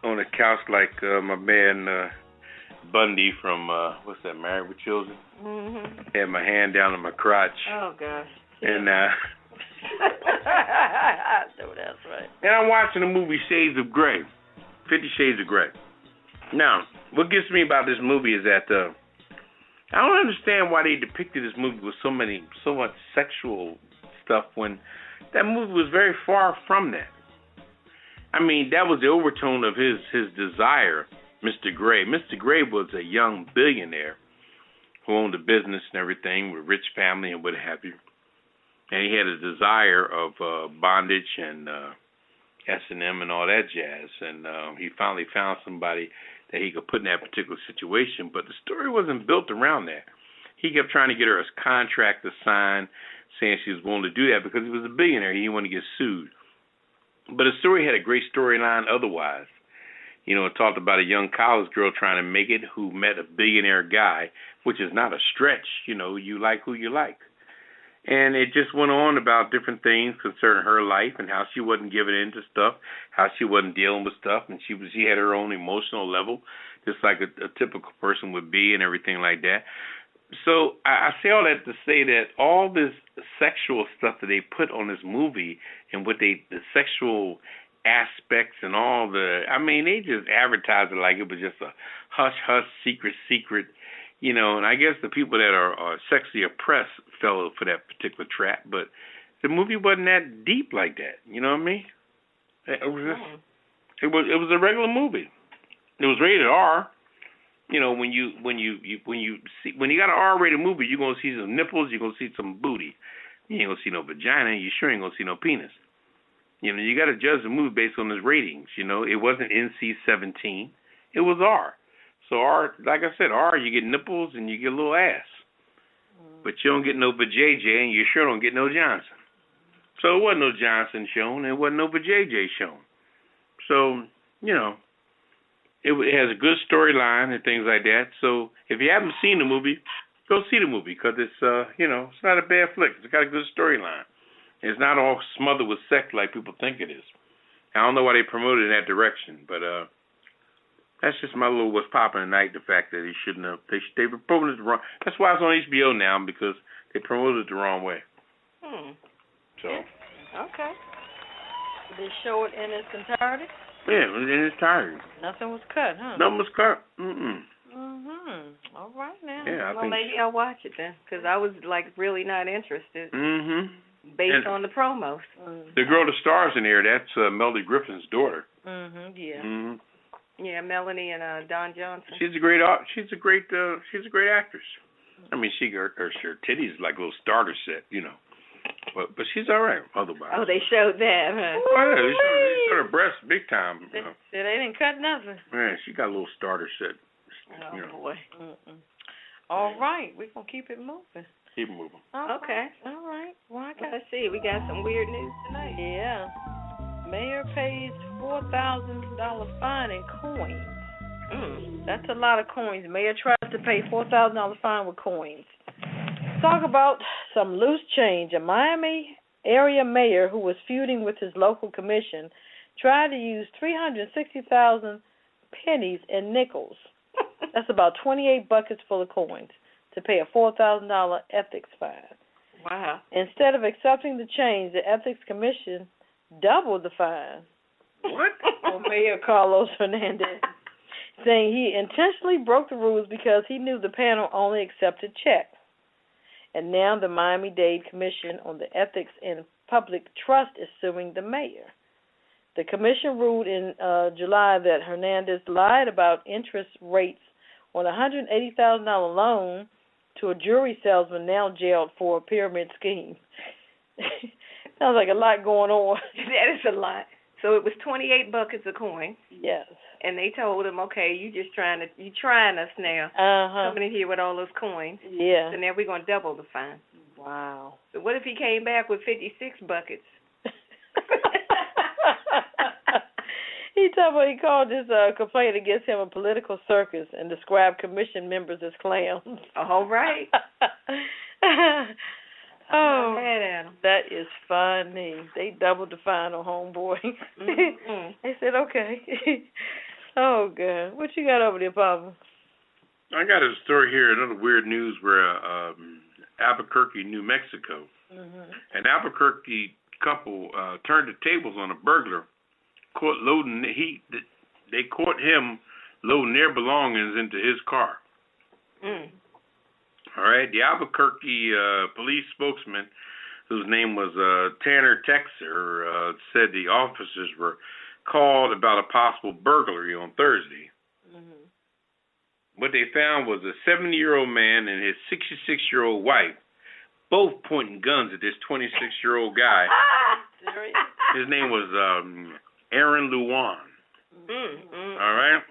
on the couch like my man Bundy from what's that? Married with Children. Mm-hmm. Had my hand down on my crotch. Oh gosh. And So that's right. And I'm watching the movie Shades of Grey, 50 Shades of Grey. Now, what gets me about this movie is that I don't understand why they depicted this movie with so much sexual stuff when that movie was very far from that. I mean, that was the overtone of his desire, Mr. Grey. Mr. Grey was a young billionaire who owned a business and everything with a rich family and what have you. And he had a desire of bondage and S&M and all that jazz. And he finally found somebody that he could put in that particular situation. But the story wasn't built around that. He kept trying to get her a contract to sign, saying she was willing to do that because he was a billionaire. He didn't want to get sued. But the story had a great storyline otherwise. It talked about a young college girl trying to make it who met a billionaire guy, which is not a stretch. You like who you like. And it just went on about different things concerning her life and how she wasn't giving in to stuff, how she wasn't dealing with stuff, and she had her own emotional level, just like a typical person would be and everything like that. So I say all that to say that all this sexual stuff that they put on this movie and the sexual aspects and all they just advertised it like it was just a hush-hush, secret, and I guess the people that are sexually oppressed fell for that particular trap, but the movie wasn't that deep like that, you know what I mean? It was a regular movie. It was rated R. When you got an R-rated movie, you're gonna see some nipples, you're gonna see some booty. You ain't gonna see no vagina, you sure ain't gonna see no penis. You gotta judge the movie based on its ratings, It wasn't NC-17. It was R. So R, like I said, R, you get nipples and you get a little ass. But you don't get no vajayjay and you sure don't get no Johnson. So it wasn't no Johnson shown, it wasn't no vajayjay shown. So, it has a good storyline and things like that. So if you haven't seen the movie, go see the movie because it's, it's not a bad flick. It's got a good storyline. It's not all smothered with sex like people think it is. I don't know why they promoted it in that direction, but that's just my little what's popping tonight. The fact that they shouldn't have, they were promoting it the wrong. That's why it's on HBO now because they promoted it the wrong way. So. Okay. Did they show it in its entirety? Yeah, in its entirety. Nothing was cut, huh? Nothing was cut. All right now. Yeah, well, maybe I'll watch it then because I was really not interested. Based on the promos. The girl that stars in there, that's Melody Griffin's daughter. Yeah. Yeah, Melanie and Don Johnson. She's a great actress. I mean, her titties like a little starter set, you know. But she's all right otherwise. Oh, they showed that, huh? Oh, yeah, they showed her breasts big time. They didn't cut nothing. Yeah, she got a little starter set. Oh, boy. Mm-mm. All right, we're going to keep it moving. Keep it moving. Okay. All right. Well, let's see. We got some weird news tonight. Yeah. Mayor pays $4,000 fine in coins. That's a lot of coins. Mayor tries to pay $4,000 fine with coins. Talk about some loose change. A Miami area mayor who was feuding with his local commission tried to use 360,000 pennies and nickels. That's about 28 buckets full of coins to pay a $4,000 ethics fine. Wow. Instead of accepting the change, the ethics commission doubled the fine. What? On Mayor Carlos Hernandez, saying he intentionally broke the rules because he knew the panel only accepted checks. And now the Miami-Dade Commission on the Ethics in Public Trust is suing the mayor. The commission ruled in July that Hernandez lied about interest rates on a $180,000 loan to a jewelry salesman now jailed for a pyramid scheme. Sounds like a lot going on. That is a lot. So it was 28 buckets of coin. Yes. And they told him, okay, you trying us now. Coming in here with all those coins. Yeah. So now we're going to double the fine. Wow. So what if he came back with 56 buckets? He called his complaint against him a political circus and described commission members as clowns. All right. Oh, that is funny. They doubled the fine on homeboy. Mm-hmm. They said, okay. Oh, God. What you got over there, Papa? I got a story here, another weird news where Albuquerque, New Mexico, an Albuquerque couple turned the tables on a burglar. They caught him loading their belongings into his car. All right, the Albuquerque police spokesman, whose name was Tanner Texer, said the officers were called about a possible burglary on Thursday. What they found was a 70-year-old man and his 66-year-old wife, both pointing guns at this 26-year-old guy. His name was Aaron Luan. All right.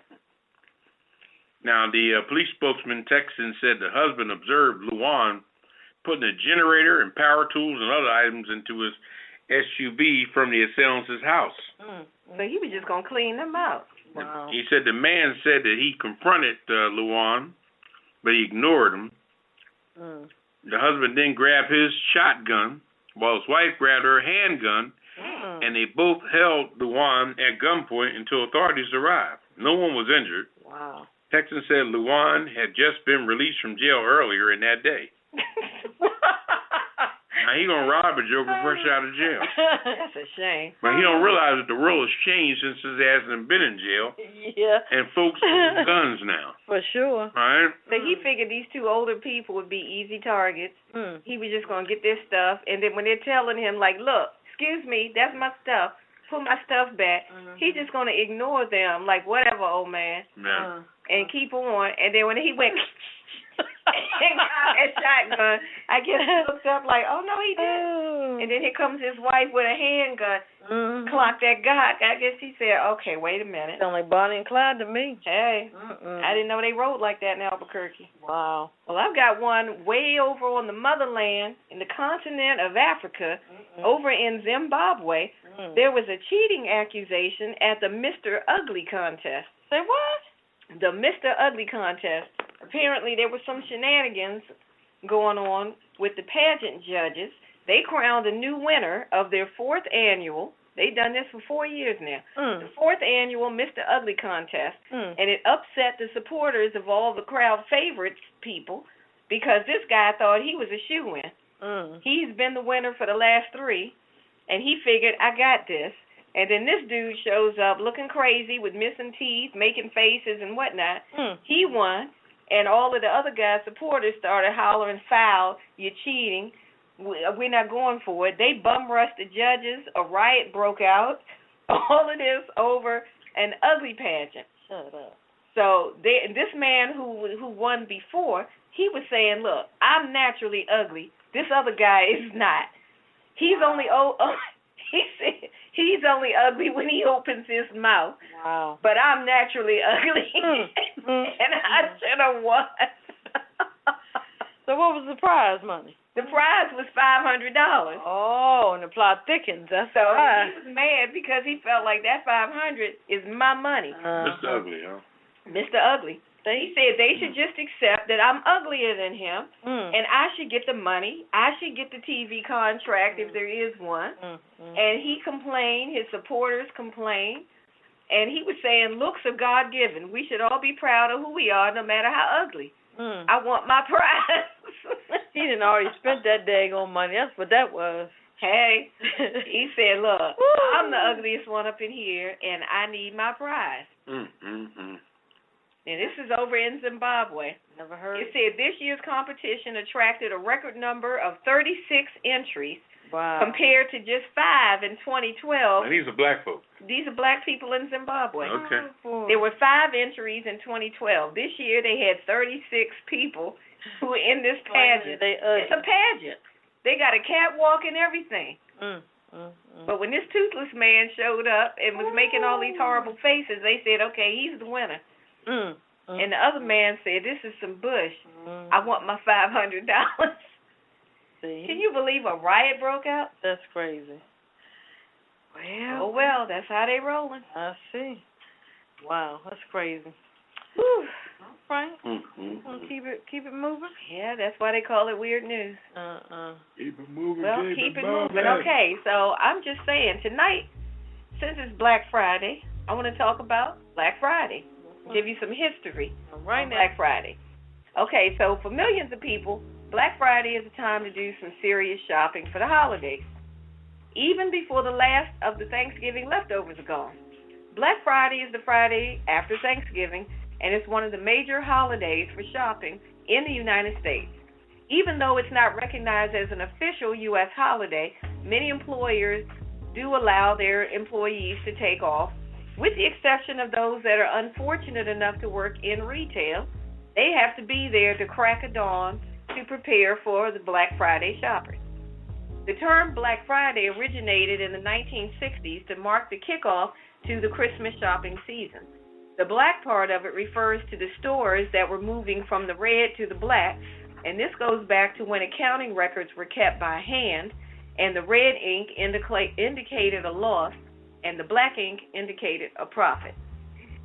Now, the police spokesman, Texan, said the husband observed Luan putting a generator and power tools and other items into his SUV from the assailant's house. So he was just going to clean them out. Wow. He said the man said that he confronted Luan, but he ignored him. The husband then grabbed his shotgun while his wife grabbed her handgun, and they both held Luan at gunpoint until authorities arrived. No one was injured. Wow. Texan said Luan had just been released from jail earlier in that day. Now he gonna rob a joker fresh out of jail. That's a shame. But he don't realize that the world has changed since his ass hasn't been in jail. Yeah. And folks own guns now. For sure. Right? So he figured these two older people would be easy targets. He was just gonna get their stuff, and then when they're telling him like, "Look, excuse me, that's my stuff. Put my stuff back," he's just gonna ignore them like, "Whatever, old man," and keep on. And then when he went and got that shotgun, I guess he looked up like, "Oh no, he didn't." And then here comes his wife with a handgun. Clock that guy. I guess he said, "Okay, wait a minute." Sound like Bonnie and Clyde to me. Hey, I didn't know they rode like that in Albuquerque. Wow. Well, I've got one way over on the motherland in the continent of Africa, over in Zimbabwe. There was a cheating accusation at the Mr. Ugly contest. Say what? The Mr. Ugly contest. Apparently, there was some shenanigans going on with the pageant judges. They crowned a new winner of their 4th annual. They've done this for 4 years now. The 4th annual Mr. Ugly contest. And it upset the supporters of all the crowd favorites people because this guy thought he was a shoo-in. He's been the winner for the last 3, and he figured, I got this. And then this dude shows up looking crazy with missing teeth, making faces and whatnot. He won, and all of the other guys' supporters started hollering, "Foul, you're cheating. We're not going for it." They bum-rushed the judges. A riot broke out. All of this over an ugly pageant. Shut up. So this man who won before, he was saying, look, I'm naturally ugly. This other guy is not. He's only he said he's only ugly when he opens his mouth. Wow. But I'm naturally ugly, and I should have won. So what was the prize money? The prize was $500. Oh, and the plot thickens. That's so right. he was mad because he felt like that $500 is my money. Mr. Ugly, huh? Mr. Ugly. He said they should just accept that I'm uglier than him, and I should get the money. I should get the TV contract if there is one. And he complained. His supporters complained. And he was saying, looks are God-given. We should all be proud of who we are, no matter how ugly. I want my prize. He didn't already spent that daggone money. That's what that was. Hey, he said, look, I'm the ugliest one up in here, and I need my prize. And this is over in Zimbabwe. Never heard. It said this year's competition attracted a record number of 36 entries. Wow. Compared to just 5 in 2012. And these are black folks. These are black people in Zimbabwe. Okay. There were 5 entries in 2012. This year they had 36 people who were in this pageant. It's a pageant. They got a catwalk and everything. But when this toothless man showed up and was making all these horrible faces, they said, okay, he's the winner. And the other man said, this is some bush. I want my $500. Can you believe a riot broke out? That's crazy. Well. Oh, well, that's how they rolling. I see. Wow, that's crazy. Whew. All right. Keep it moving? Yeah, that's why they call it weird news. Keep it moving. Well, keep it moving. Okay, so I'm just saying, tonight, since it's Black Friday, I want to talk about Black Friday. Give you some history on Black Friday. Okay, so for millions of people, Black Friday is a time to do some serious shopping for the holidays, even before the last of the Thanksgiving leftovers are gone. Black Friday is the Friday after Thanksgiving, and it's one of the major holidays for shopping in the United States. Even though it's not recognized as an official U.S. holiday, many employers do allow their employees to take off, with the exception of those that are unfortunate enough to work in retail. They have to be there to crack of dawn to prepare for the Black Friday shoppers. The term Black Friday originated in the 1960s to mark the kickoff to the Christmas shopping season. The black part of it refers to the stores that were moving from the red to the black, and this goes back to when accounting records were kept by hand, and the red ink indicated a loss, and the black ink indicated a profit.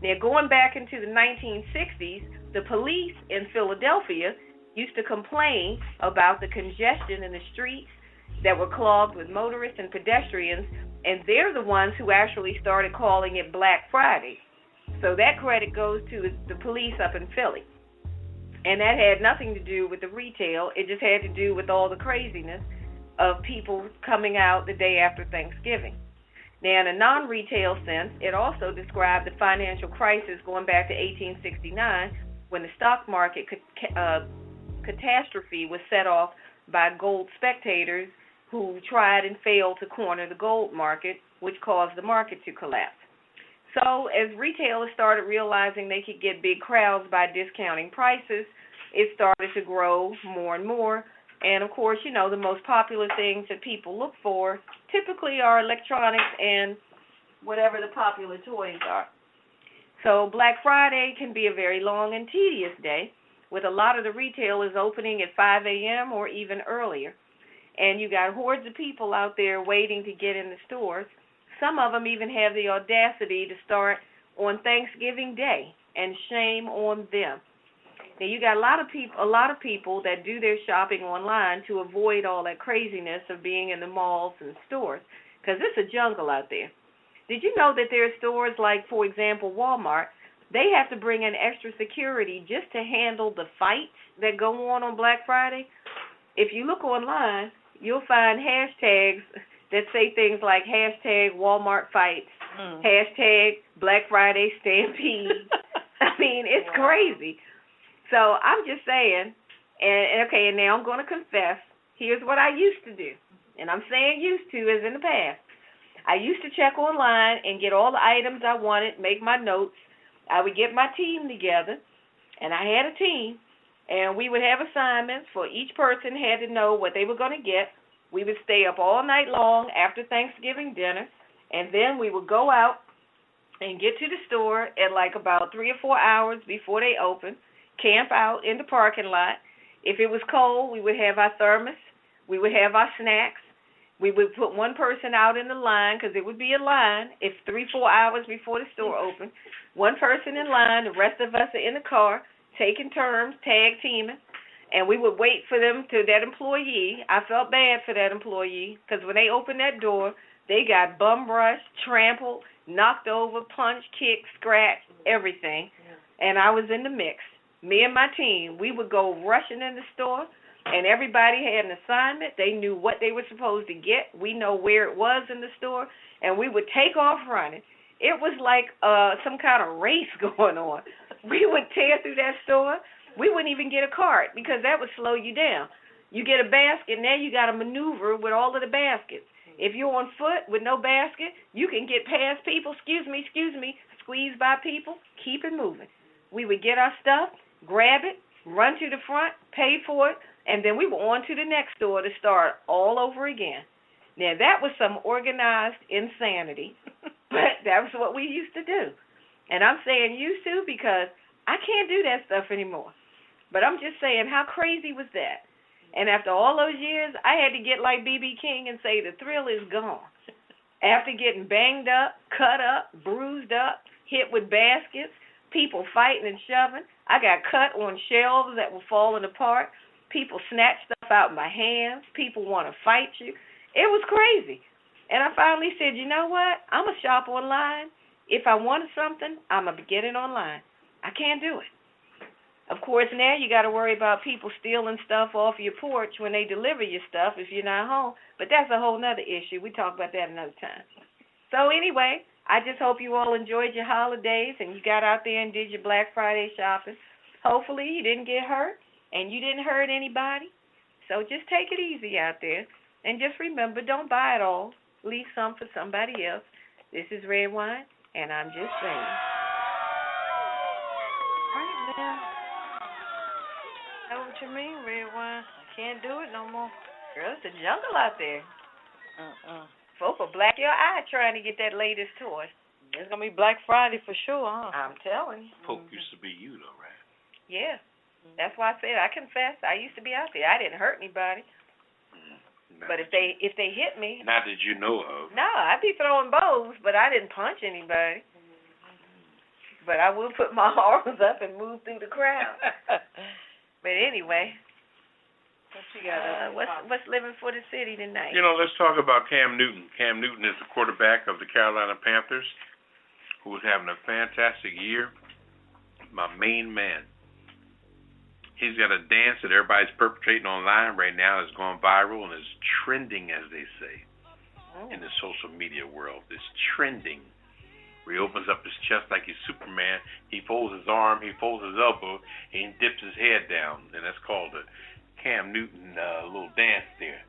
Now, going back into the 1960s, the police in Philadelphia used to complain about the congestion in the streets that were clogged with motorists and pedestrians, and they're the ones who actually started calling it Black Friday. So that credit goes to the police up in Philly. And that had nothing to do with the retail. It just had to do with all the craziness of people coming out the day after Thanksgiving. Now, in a non-retail sense, it also described the financial crisis going back to 1869 when the stock market catastrophe was set off by gold speculators who tried and failed to corner the gold market, which caused the market to collapse. So as retailers started realizing they could get big crowds by discounting prices, it started to grow more and more. And, of course, you know, the most popular things that people look for typically are electronics and whatever the popular toys are. So Black Friday can be a very long and tedious day, with a lot of the retailers opening at 5 a.m. or even earlier. And you got hordes of people out there waiting to get in the stores. Some of them even have the audacity to start on Thanksgiving Day, and shame on them. Now, you got a lot of people that do their shopping online to avoid all that craziness of being in the malls and stores, because it's a jungle out there. Did you know that there are stores like, for example, Walmart? They have to bring in extra security just to handle the fights that go on Black Friday. If you look online, you'll find hashtags that say things like hashtag Walmart fights, hashtag Black Friday stampede. I mean, it's crazy. So I'm just saying, and now I'm going to confess, here's what I used to do. And I'm saying used to as in the past. I used to check online and get all the items I wanted, make my notes, I would get my team together, and I had a team, and we would have assignments for each person had to know what they were going to get. We would stay up all night long after Thanksgiving dinner, and then we would go out and get to the store at like about 3 or 4 hours before they open, camp out in the parking lot. If it was cold, we would have our thermos. We would have our snacks. We would put one person out in the line because it would be a line if 3, 4 hours before the store opened. One person in line, the rest of us are in the car, taking turns, tag teaming, and we would wait for them to that employee. I felt bad for that employee because when they opened that door, they got bum rushed, trampled, knocked over, punched, kicked, scratched, everything, and I was in the mix. Me and my team, we would go rushing in the store, and everybody had an assignment. They knew what they were supposed to get. We know where it was in the store, and we would take off running. It was like some kind of race going on. We would tear through that store. We wouldn't even get a cart because that would slow you down. You get a basket, now you got to maneuver with all of the baskets. If you're on foot with no basket, you can get past people, excuse me, squeeze by people, keep it moving. We would get our stuff, grab it, run to the front, pay for it, and then we were on to the next store to start all over again. Now, that was some organized insanity, but that was what we used to do. And I'm saying used to because I can't do that stuff anymore. But I'm just saying, how crazy was that? And after all those years, I had to get like B.B. King and say the thrill is gone. After getting banged up, cut up, bruised up, hit with baskets, people fighting and shoving, I got cut on shelves that were falling apart. People snatched stuff out of my hands. People want to fight you. It was crazy. And I finally said, you know what? I'm going to shop online. If I wanted something, I'm going to get it online. I can't do it. Of course, now you got to worry about people stealing stuff off your porch when they deliver your stuff if you're not home. But that's a whole other issue. We talk about that another time. So anyway, I just hope you all enjoyed your holidays and you got out there and did your Black Friday shopping. Hopefully you didn't get hurt and you didn't hurt anybody. So just take it easy out there. And just remember, don't buy it all. Leave some for somebody else. This is Redwine, and I'm just saying. Right now. Know what you mean, Redwine? I can't do it no more. Girl, it's the jungle out there. Folk will black your eye trying to get that latest toy. It's going to be Black Friday for sure, huh? I'm telling you. Folk used to be you, though, right? Yeah. That's why I said, I confess, I used to be out there. I didn't hurt anybody. But if they hit me. Not that you know of. No, I'd be throwing bows, but I didn't punch anybody. But I will put my arms up and move through the crowd. But anyway, what you got? What's living for the city tonight? You know, let's talk about Cam Newton. Cam Newton is the quarterback of the Carolina Panthers, who is having a fantastic year. My main man. He's got a dance that everybody's perpetrating online right now. It's going viral and is trending, as they say, in the social media world. It's trending. Where he opens up his chest like he's Superman. He folds his arm, he folds his elbow, and he dips his head down. And that's called the Cam Newton little dance there.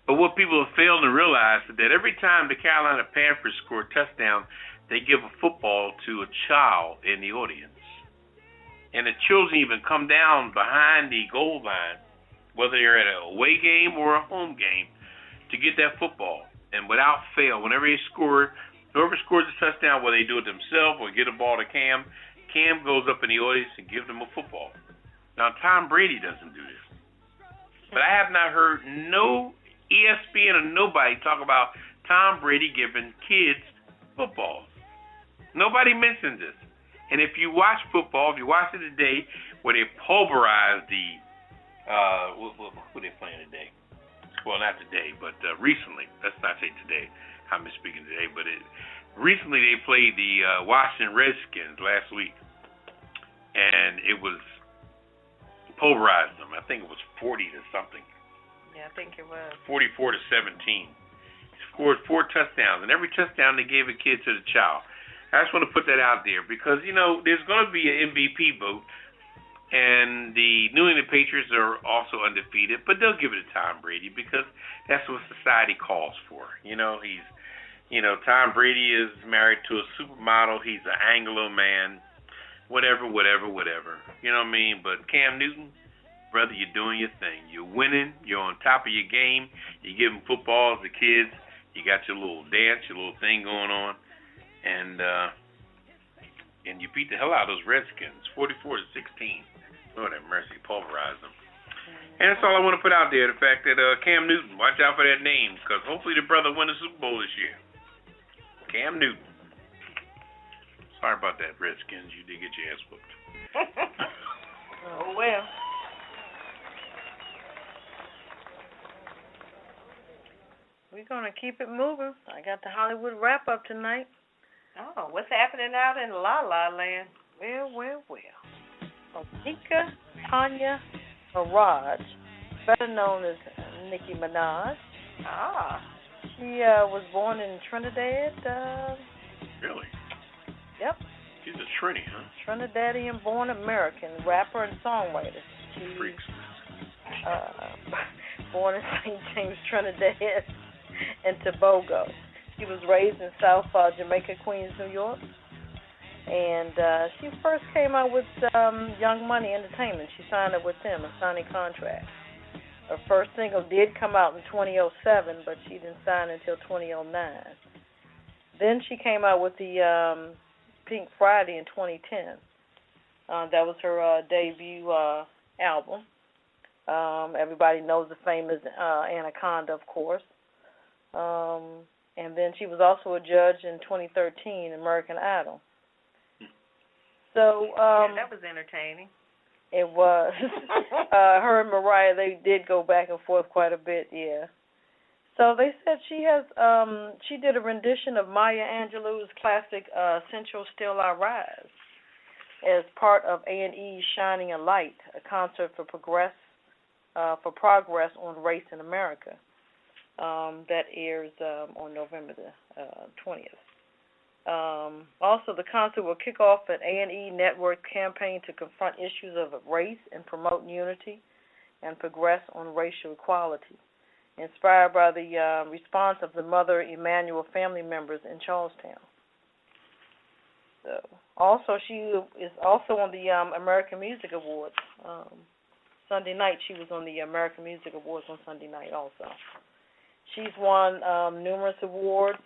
But what people have failed to realize is that every time the Carolina Panthers score a touchdown, they give a football to a child in the audience. And the children even come down behind the goal line, whether they're at an away game or a home game, to get that football. And without fail, whenever they score, whoever scores a touchdown, whether they do it themselves or get a ball to Cam, Cam goes up in the audience and gives them a football. Now, Tom Brady doesn't do this. But I have not heard no ESPN or nobody talk about Tom Brady giving kids footballs. Nobody mentions this. And if you watch football, if you watch it today, where they pulverize the, who they playing today? Well, not today, but recently. Let's not say today. I'm speaking today, but recently they played the Washington Redskins last week, and it was pulverized them. I think it was 40 to something. Yeah, I think it was 44 to 17. Scored 4 touchdowns, and every touchdown they gave a kid to the child. I just want to put that out there because, you know, there's going to be an MVP vote, and the New England Patriots are also undefeated, but they'll give it to Tom Brady because that's what society calls for. Tom Brady is married to a supermodel. He's an Anglo man. whatever. You know what I mean? But Cam Newton, brother, you're doing your thing. You're winning. You're on top of your game. You're giving footballs to kids. You got your little dance, your little thing going on, and you beat the hell out of those Redskins, 44-16. Lord have mercy, pulverized them. And that's all I want to put out there, the fact that Cam Newton, watch out for that name, because hopefully the brother win the Super Bowl this year. Cam Newton. Sorry about that, Redskins. You did get your ass whooped. Oh, well. We're going to keep it moving. I got the Hollywood wrap-up tonight. Oh, what's happening out in La La Land? Well. Onika Tanya Mirage, better known as Nicki Minaj. Ah. She was born in Trinidad. Really? Yep. She's a Trini, huh? Trinidadian-born American rapper and songwriter. Freaks. Born in St. James, Trinidad and Tobago. She was raised in South Jamaica, Queens, New York. And she first came out with Young Money Entertainment. She signed up with them, a signing contract. Her first single did come out in 2007, but she didn't sign until 2009. Then she came out with the Pink Friday in 2010. That was her debut album. Everybody knows the famous Anaconda, of course. And then she was also a judge in 2013, American Idol. So that was entertaining. It was. Her and Mariah, they did go back and forth quite a bit, yeah. So they said she did a rendition of Maya Angelou's classic Central Still I Rise as part of A&E's Shining a Light, a concert for progress on race in America. That airs on November the 20th. Also, the concert will kick off an A&E network campaign to confront issues of race and promote unity and progress on racial equality, inspired by the response of the Mother Emanuel family members in Charlestown. So, also, she is also on the American Music Awards. Sunday night, she was on the American Music Awards on Sunday night also. She's won numerous awards.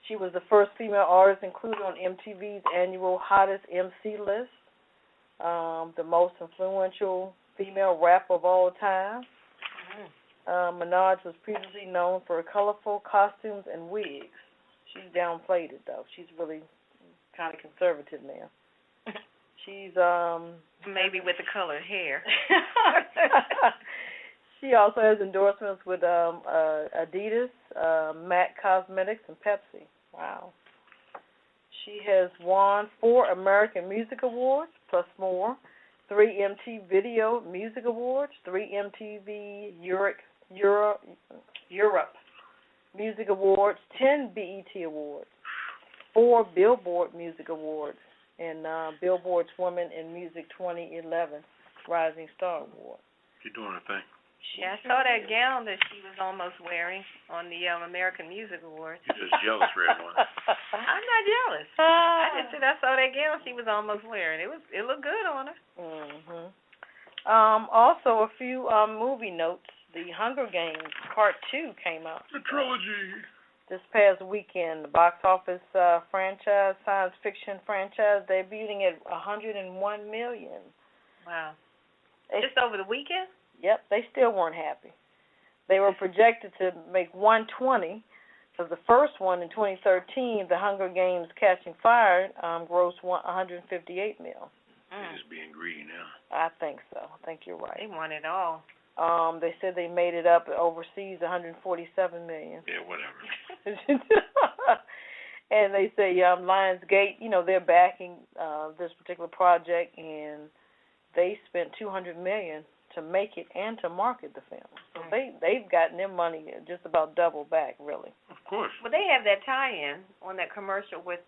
She was the first female artist included on MTV's annual Hottest MC list, the most influential female rapper of all time. Minaj was previously known for her colorful costumes and wigs. She's downplayed it, though. She's really kind of conservative now. She's maybe with the colored hair. She also has endorsements with Adidas, MAC Cosmetics, and Pepsi. Wow. She has won 4 American Music Awards, plus more, 3 MTV Video Music Awards, 3 MTV Europe Music Awards, 10 BET Awards, 4 Billboard Music Awards, and Billboard's Women in Music 2011 Rising Star Award. She's doing her thing. Yeah, I saw that gown that she was almost wearing on the American Music Awards. You're just jealous, Redwine. I'm not jealous. I just said I saw that gown she was almost wearing. It looked good on her. Mhm. Also, a few movie notes. The Hunger Games Part 2 came out. The trilogy. This past weekend, the box office franchise, science fiction franchise, debuting at $101 million. Wow. Just over the weekend? Yep, they still weren't happy. They were projected to make $120. So the first one in 2013, The Hunger Games Catching Fire, grossed $158 million. They're just being greedy now. I think so. I think you're right. They want it all. They said they made it up overseas, $147 million. Yeah, whatever. And they say Lionsgate, they're backing this particular project, and they spent $200 million to make it and to market the film. So they've gotten their money just about double back, really. Of course. Well, they have that tie-in on that commercial with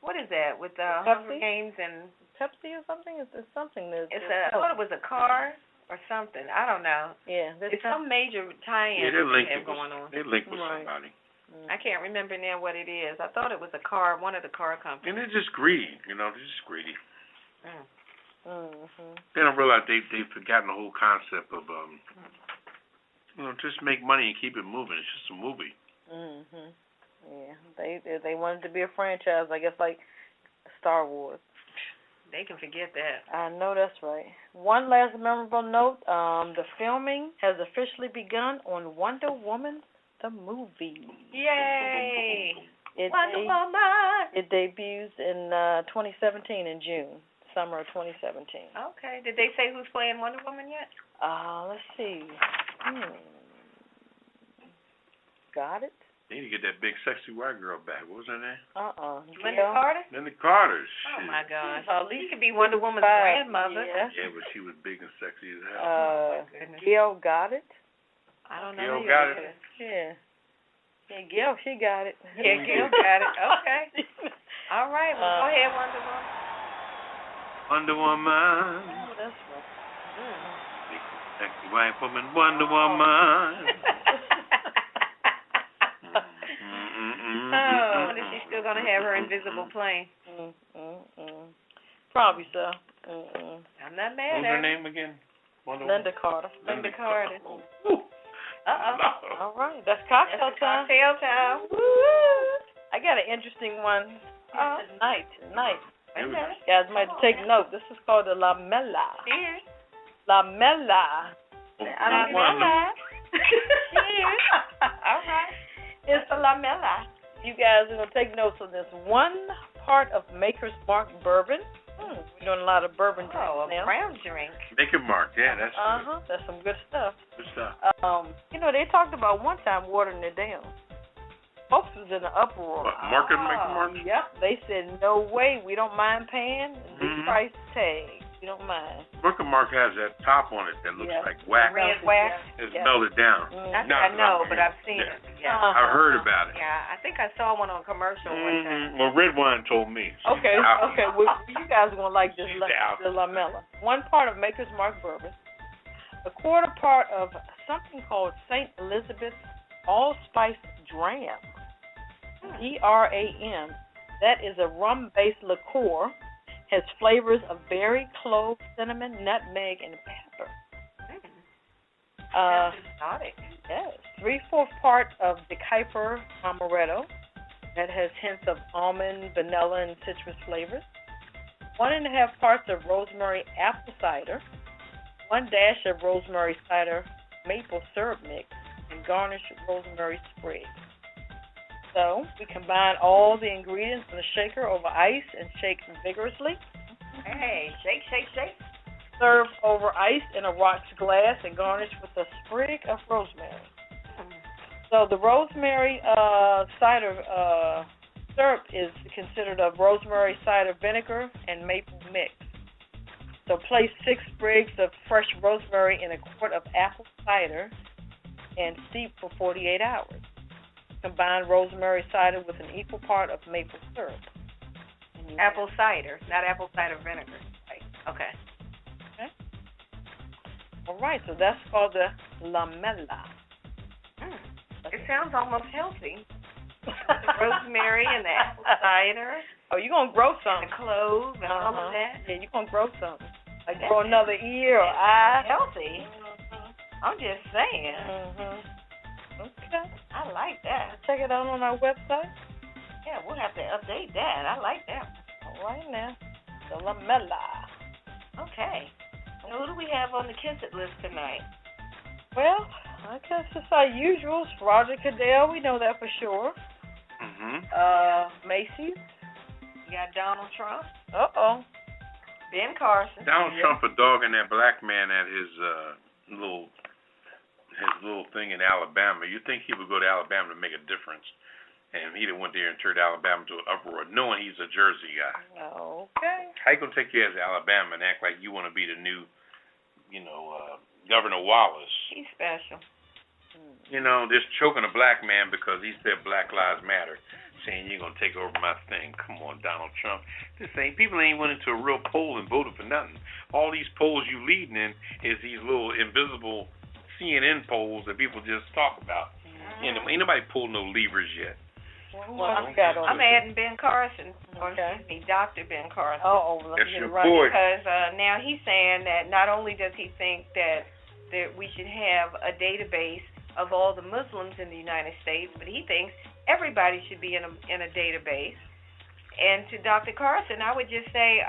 what is that? With Hunger Games and Pepsi or something? It's something that I thought it was a car or something. I don't know. Yeah, it's some major tie-in they're linked going on. They're linked with somebody. I I can't remember now what it is. I thought it was one of the car companies. And they're just greedy, they're just greedy. Mm-hmm. They don't realize they've forgotten the whole concept of, just make money and keep it moving. It's just a movie. Mhm. Yeah, they wanted to be a franchise, I guess, like Star Wars. They can forget that. I know that's right. One last memorable note: the filming has officially begun on Wonder Woman the movie. Yay! Wonder Woman. It debuts in 2017 in June, summer of 2017. Okay. Did they say who's playing Wonder Woman yet? Let's see. Got it? They need to get that big sexy white girl back. What was her name? Linda Carter? Linda Carter. Oh, Shit. my gosh. She could be Wonder Woman's grandmother. Yeah, but she was big and sexy as hell. Oh, Gail got it? I don't know. Gail got it? Yeah. Yeah, Gail, she got it. Yeah, Gail got it. Okay. All right. Well, go ahead, Wonder Woman. Wonder Woman. Oh, that's right. Big sexy white woman, Wonder Woman. I wonder if she's still going to have her invisible plane. Probably so. I'm not mad What was at her her. name again? Linda Carter. Linda Carter. Uh-oh. All right. That's cocktail time. Cocktail time. Woo! I got an interesting one tonight. Guys might take note. This is called the La Mela. Cheers. La Mela. I don't know that. Cheers. All right. It's the La Mela. You guys are going to take notes on this. 1 part of Maker's Mark bourbon. We're doing a lot of bourbon drinks a now. brown drink. Make it Mark. Yeah, that's good. That's some good stuff. Good stuff. They talked about one time watering it down. Folks was in an uproar. What, Mark and make it Mark? Yep. They said, no way. We don't mind paying the price tag. We don't mind. Mark and Mark has that top on it that looks like wax. Red wax. It's melted down. I know, but I've seen it. Yeah. I heard about it. Yeah, I think I saw one on commercial one time. Well, Redwine told me. Okay. Well, you guys are going to like this, the La Mela. 1 part of Maker's Mark bourbon. 1/4 part of something called St. Elizabeth's Allspice Dram. DRAM. That is a rum-based liqueur. Has flavors of berry, clove, cinnamon, nutmeg, and pepper. Exotic. Yes. 3/4 part of the Kuyper Amaretto. That has hints of almond, vanilla, and citrus flavors. 1.5 parts of rosemary apple cider. 1 dash of rosemary cider maple syrup mix, and garnish with rosemary sprigs. So we combine all the ingredients in a shaker over ice and shake vigorously. Hey, shake, shake, shake. Serve over ice in a rocks glass and garnish with a sprig of rosemary. So the rosemary cider syrup is considered of rosemary cider vinegar and maple mix. So place 6 sprigs of fresh rosemary in a quart of apple cider and steep for 48 hours. Combine rosemary cider with an equal part of maple syrup. Apple cider, not apple cider vinegar. Right. Okay. All right, so that's called the La Mela. It sounds almost healthy. The rosemary and the apple cider. Oh, you're going to grow something. The clove and all of that. Yeah, you're going to grow something. Like grow another ear or eye. Healthy. I'm just saying. Okay. I like that. Check it out on our website. Yeah, we'll have to update that. I like that. All right now. The La Mela. Okay. So who do we have on the Kiss It list tonight? Well, I guess it's our usuals. Roger Ketel, we know that for sure. Macy's. We got Donald Trump. Uh-oh. Ben Carson. Donald Trump a dogging that black man at his little thing in Alabama. You think he would go to Alabama to make a difference? And he done went there and turned Alabama to an uproar, knowing he's a Jersey guy. Okay. How you gonna take you as Alabama and act like you want to be the new, Governor Wallace? He's special. Just choking a black man because he said Black Lives Matter, saying you're gonna take over my thing. Come on, Donald Trump. People ain't went into a real poll and voted for nothing. All these polls you leading in is these little invisible CNN polls that people just talk about. And ain't nobody pulled no levers yet. Well, I'm adding Ben Carson, or Okay. excuse me, Dr. Ben Carson. That's your boy. Because now he's saying that not only does he think that we should have a database of all the Muslims in the United States, but he thinks everybody should be in a database. And to Dr. Carson, I would just say,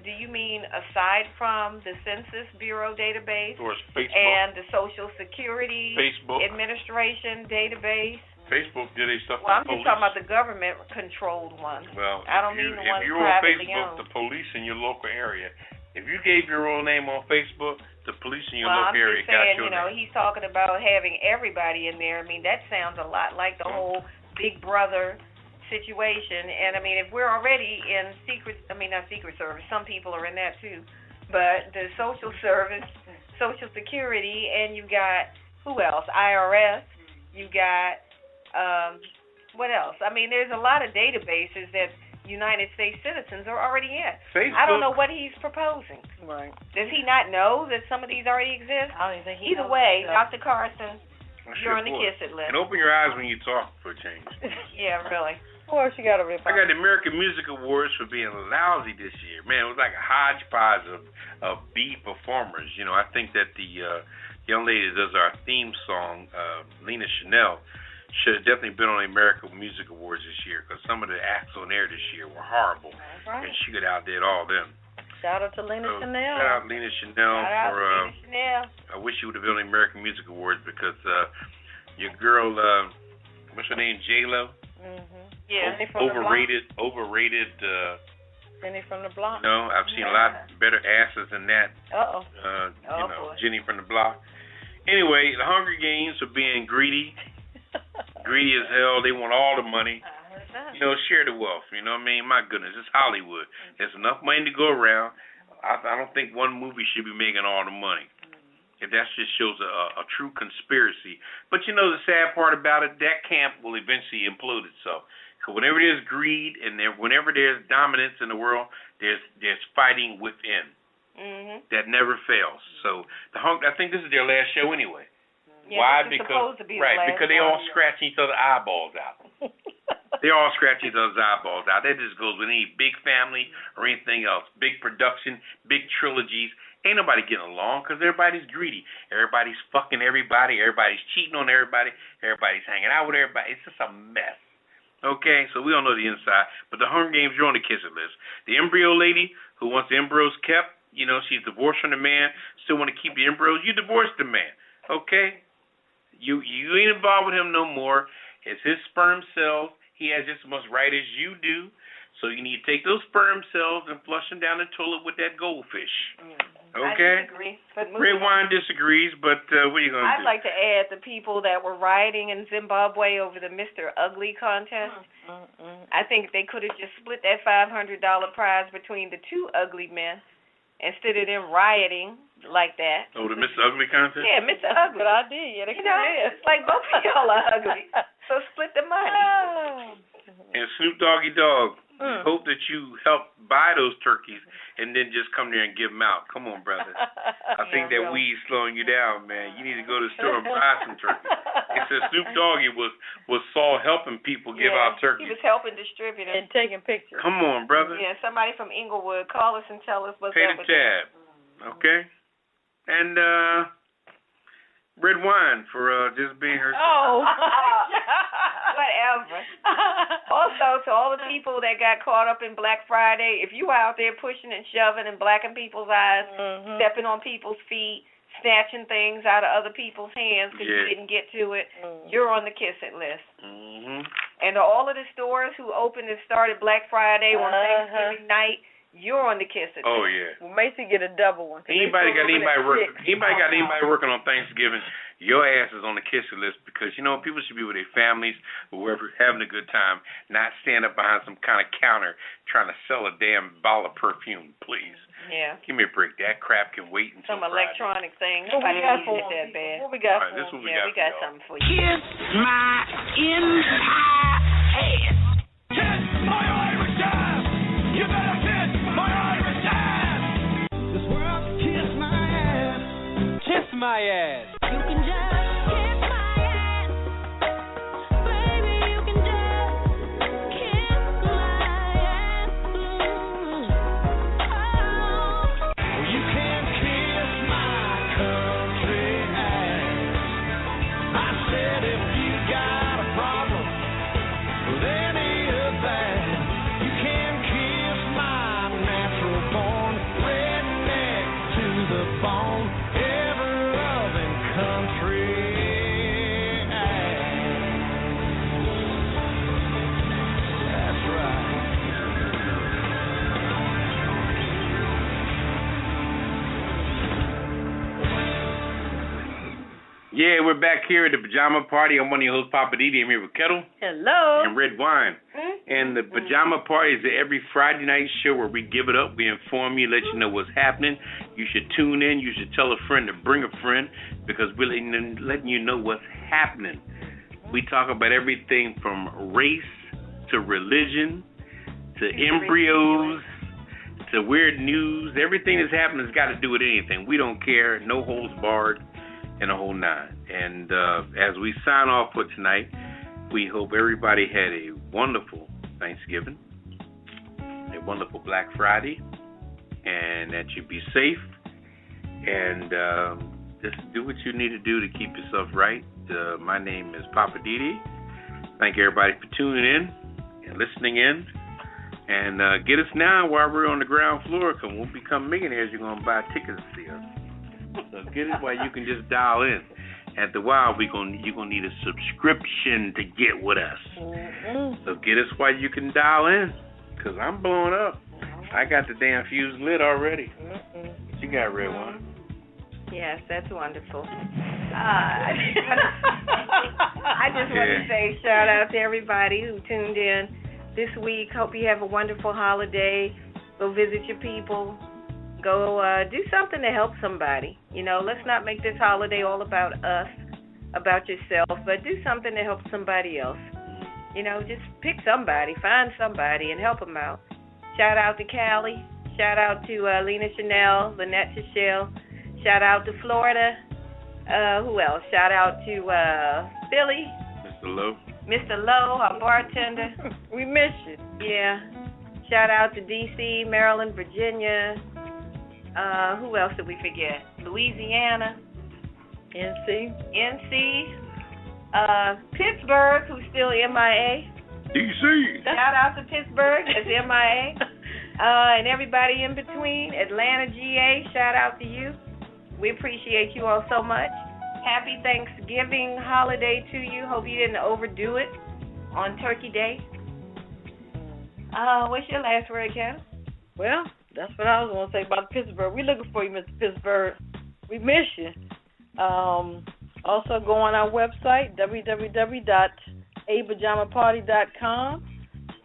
do you mean aside from the Census Bureau database Or Facebook. and the Social Security Facebook. Administration database? Facebook did a stuff. Well, I'm with just talking about the government-controlled one. Well, I don't mean the one if you're on privately Facebook, owned. the police in your local area, if you gave your real name on Facebook, the police in your local area I'm just got saying, your name. he's talking about having everybody in there. I mean, that sounds a lot like the whole Big Brother situation. And, I mean, if we're already in not Secret Service, some people are in that too, but the Social Service, Social Security, and you got, who else? IRS, you got, what else? I mean, there's a lot of databases that United States citizens are already in. Facebook. I don't know what he's proposing. Right. Does he not know that some of these already exist? I don't even think he Either knows way, that. Dr. Carson, That's you're your on the boy. kiss it list. And open your eyes when you talk for a change. Yeah, really. What else you got over there? I got the American Music Awards for being lousy this year. Man, it was like a hodgepodge of B performers. I think that the young lady that does our theme song, Lena Chanel, should have definitely been on the American Music Awards this year because some of the acts on there this year were horrible. Right. And she could outdid all them. Shout out to Lena Chanel. Shout out Lena Chanel Shout out for. to Lena Chanel. I wish she would have been on the American Music Awards because your girl, what's her name, J-Lo? Mm-hmm. Yeah. Overrated. Jenny from the block. No, I've seen a lot better asses than that. Uh-oh. Boy. Jenny from the block. Anyway, the Hunger Games are being greedy. Greedy as hell. They want all the money. Share the wealth. You know what I mean? My goodness, it's Hollywood. There's enough money to go around. I don't think one movie should be making all the money. If that just shows a true conspiracy. But the sad part about it, that camp will eventually implode itself. Because whenever there's greed and whenever there's dominance in the world, there's fighting within. Mm-hmm. That never fails. So I think this is their last show anyway. Yeah, Why? this is Because supposed to be the last because they all one. scratching each other's eyeballs out. They all scratch each other's eyeballs out. That just goes with any big family or anything else. Big production, big trilogies. Ain't nobody getting along because everybody's greedy. Everybody's fucking everybody. Everybody's cheating on everybody. Everybody's hanging out with everybody. It's just a mess. Okay, so we don't know the inside. But the Hunger Games, you're on the kisser list. The embryo lady who wants the embryos kept, she's divorced from the man, still want to keep the embryos. You divorced the man. Okay? You ain't involved with him no more. It's his sperm cells. He has just as much right as you do. So you need to take those sperm cells and flush them down the toilet with that goldfish. Okay? I disagree. But Redwine disagrees, but what are you going to do? I'd like to add the people that were rioting in Zimbabwe over the Mr. Ugly contest. I think they could have just split that $500 prize between the two ugly men instead of them rioting like that. Oh, the Mr. Ugly contest? Yeah, Mr. Ugly. Good idea. Yeah, they it's like both of y'all are ugly. So split the money. And Snoop Doggy Dogg, hope that you help buy those turkeys and then just come there and give them out. Come on, brother. I think that weed's slowing you down, man. You need to go to the store and buy some turkeys. It says Snoop Doggy was saw helping people give out turkeys. He was helping distribute them. And taking pictures. Come on, brother. Yeah, somebody from Inglewood, call us and tell us what's Pay up the with that. tab. Okay? And Redwine for just being her. Oh. Whatever. Also, to all the people that got caught up in Black Friday, if you out there pushing and shoving and blacking people's eyes, stepping on people's feet, snatching things out of other people's hands because you didn't get to it, you're on the kiss it list. And to all of the stores who opened and started Black Friday on Thanksgiving night, you're on the kiss it list. Oh, yeah. Well, Macy get a double one. Anybody got anybody working on Thanksgiving, your ass is on the kisser list because, people should be with their families, whoever, having a good time, not stand up behind some kind of counter trying to sell a damn bottle of perfume, please. Yeah. Give me a break. That crap can wait until Some Friday. electronic thing. What we got for that bad. What we got All right, for this is what we we got for something for you. Kiss my entire ass. Kiss my Irish ass. You better kiss my Irish ass. This world, kiss my ass. Kiss my ass. You can just kiss my ass. Yeah, we're back here at the Pajama Party. I'm one of your hosts, Poppa DD. I'm here with Ketel. Hello. And Redwine. And the Pajama Party is every Friday night show where we give it up. We inform you, let you know what's happening. You should tune in. You should tell a friend to bring a friend because we're letting you know what's happening. We talk about everything from race to religion to embryos to weird news. Everything that's happening has got to do with anything. We don't care. No holds barred. And a whole nine. And as we sign off for tonight, we hope everybody had a wonderful Thanksgiving, a wonderful Black Friday, and that you be safe and just do what you need to do to keep yourself right. My name is Poppa DD. Thank everybody for tuning in and listening in. And get us now while we're on the ground floor, because when we become millionaires, you're going to buy tickets to see us. So get it while you can just dial in. After a while, you're gonna need a subscription to get with us. So get us while you can dial in, because I'm blowing up. I got the damn fuse lit already. What you got, Redwine? Yes, that's wonderful. I just want to say shout out to everybody who tuned in this week. Hope you have a wonderful holiday. Go visit your people. Go do something to help somebody. You know, let's not make this holiday all about us, about yourself, but do something to help somebody else. You know, just pick somebody, find somebody, and help them out. Shout out to Callie. Shout out to Lena Chanel, Lynette Shachelle. Shout out to Florida. Who else? Shout out to Philly. Mr. Lowe. Mr. Lowe, our bartender. We miss you. Yeah. Shout out to D.C., Maryland, Virginia. Who else did we forget? Louisiana. NC. Pittsburgh, who's still MIA. DC. Shout out to Pittsburgh, that's MIA. And everybody in between. Atlanta, GA, shout out to you. We appreciate you all so much. Happy Thanksgiving holiday to you. Hope you didn't overdo it on Turkey Day. What's your last word, Cal? Well, that's what I was going to say about Pittsburgh. We're looking for you, Mr. Pittsburgh. We miss you. Also, go on our website, www.apajamaparty.com,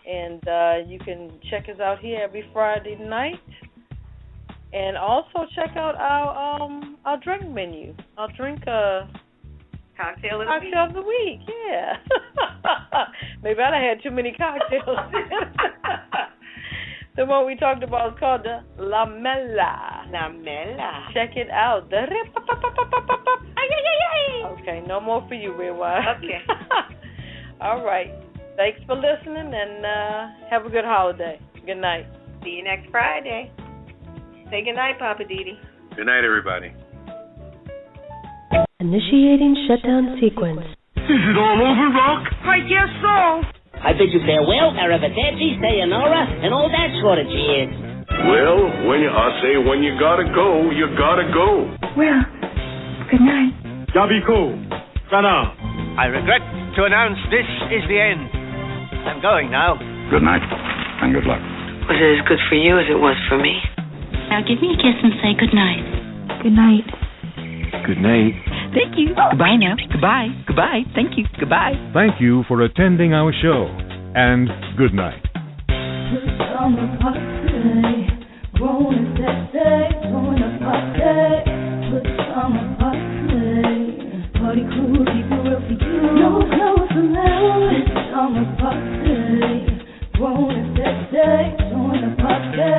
and you can check us out here every Friday night. And also check out our drink menu. Our drink cocktail of the week. Yeah. Maybe I had too many cocktails. The one we talked about is called the La Mela. La Mela. Check it out. Okay, no more for you, Redwine. Okay. All right. Thanks for listening, and have a good holiday. Good night. See you next Friday. Say good night, Poppa DD. Good night, everybody. Initiating shutdown sequence. Is it all over, Rock? I guess so. I bid you farewell, arrivederci, sayonara, and all that sort of cheers. Well, when you gotta go, you gotta go. Well, good night. Yabiko. Sana. I regret to announce this is the end. I'm going now. Good night, and good luck. Was it as good for you as it was for me? Now give me a kiss and say good night. Good night. Good night. Thank you. Goodbye now. Goodbye. Goodbye. Thank you. Goodbye. Thank you for attending our show, and good night. Party crew, keep it real for you. No clothes allowed. It's summer party. Grown and sexy, join the party.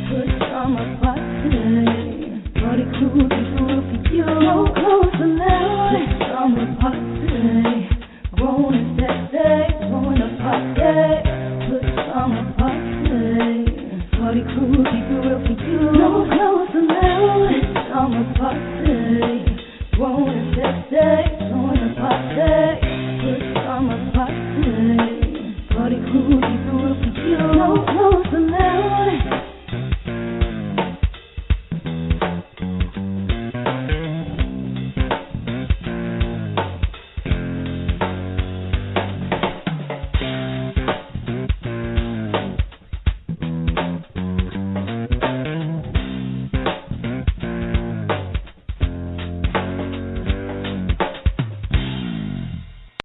Good summer party. Party crew, keep it real for you. No clothes allowed. It's summer party. Grown and sexy, join the party. Good summer party. Party crew, keep it real for you. No clothes allowed. It's summer party. Grown and sexy, join the party. Good summer party.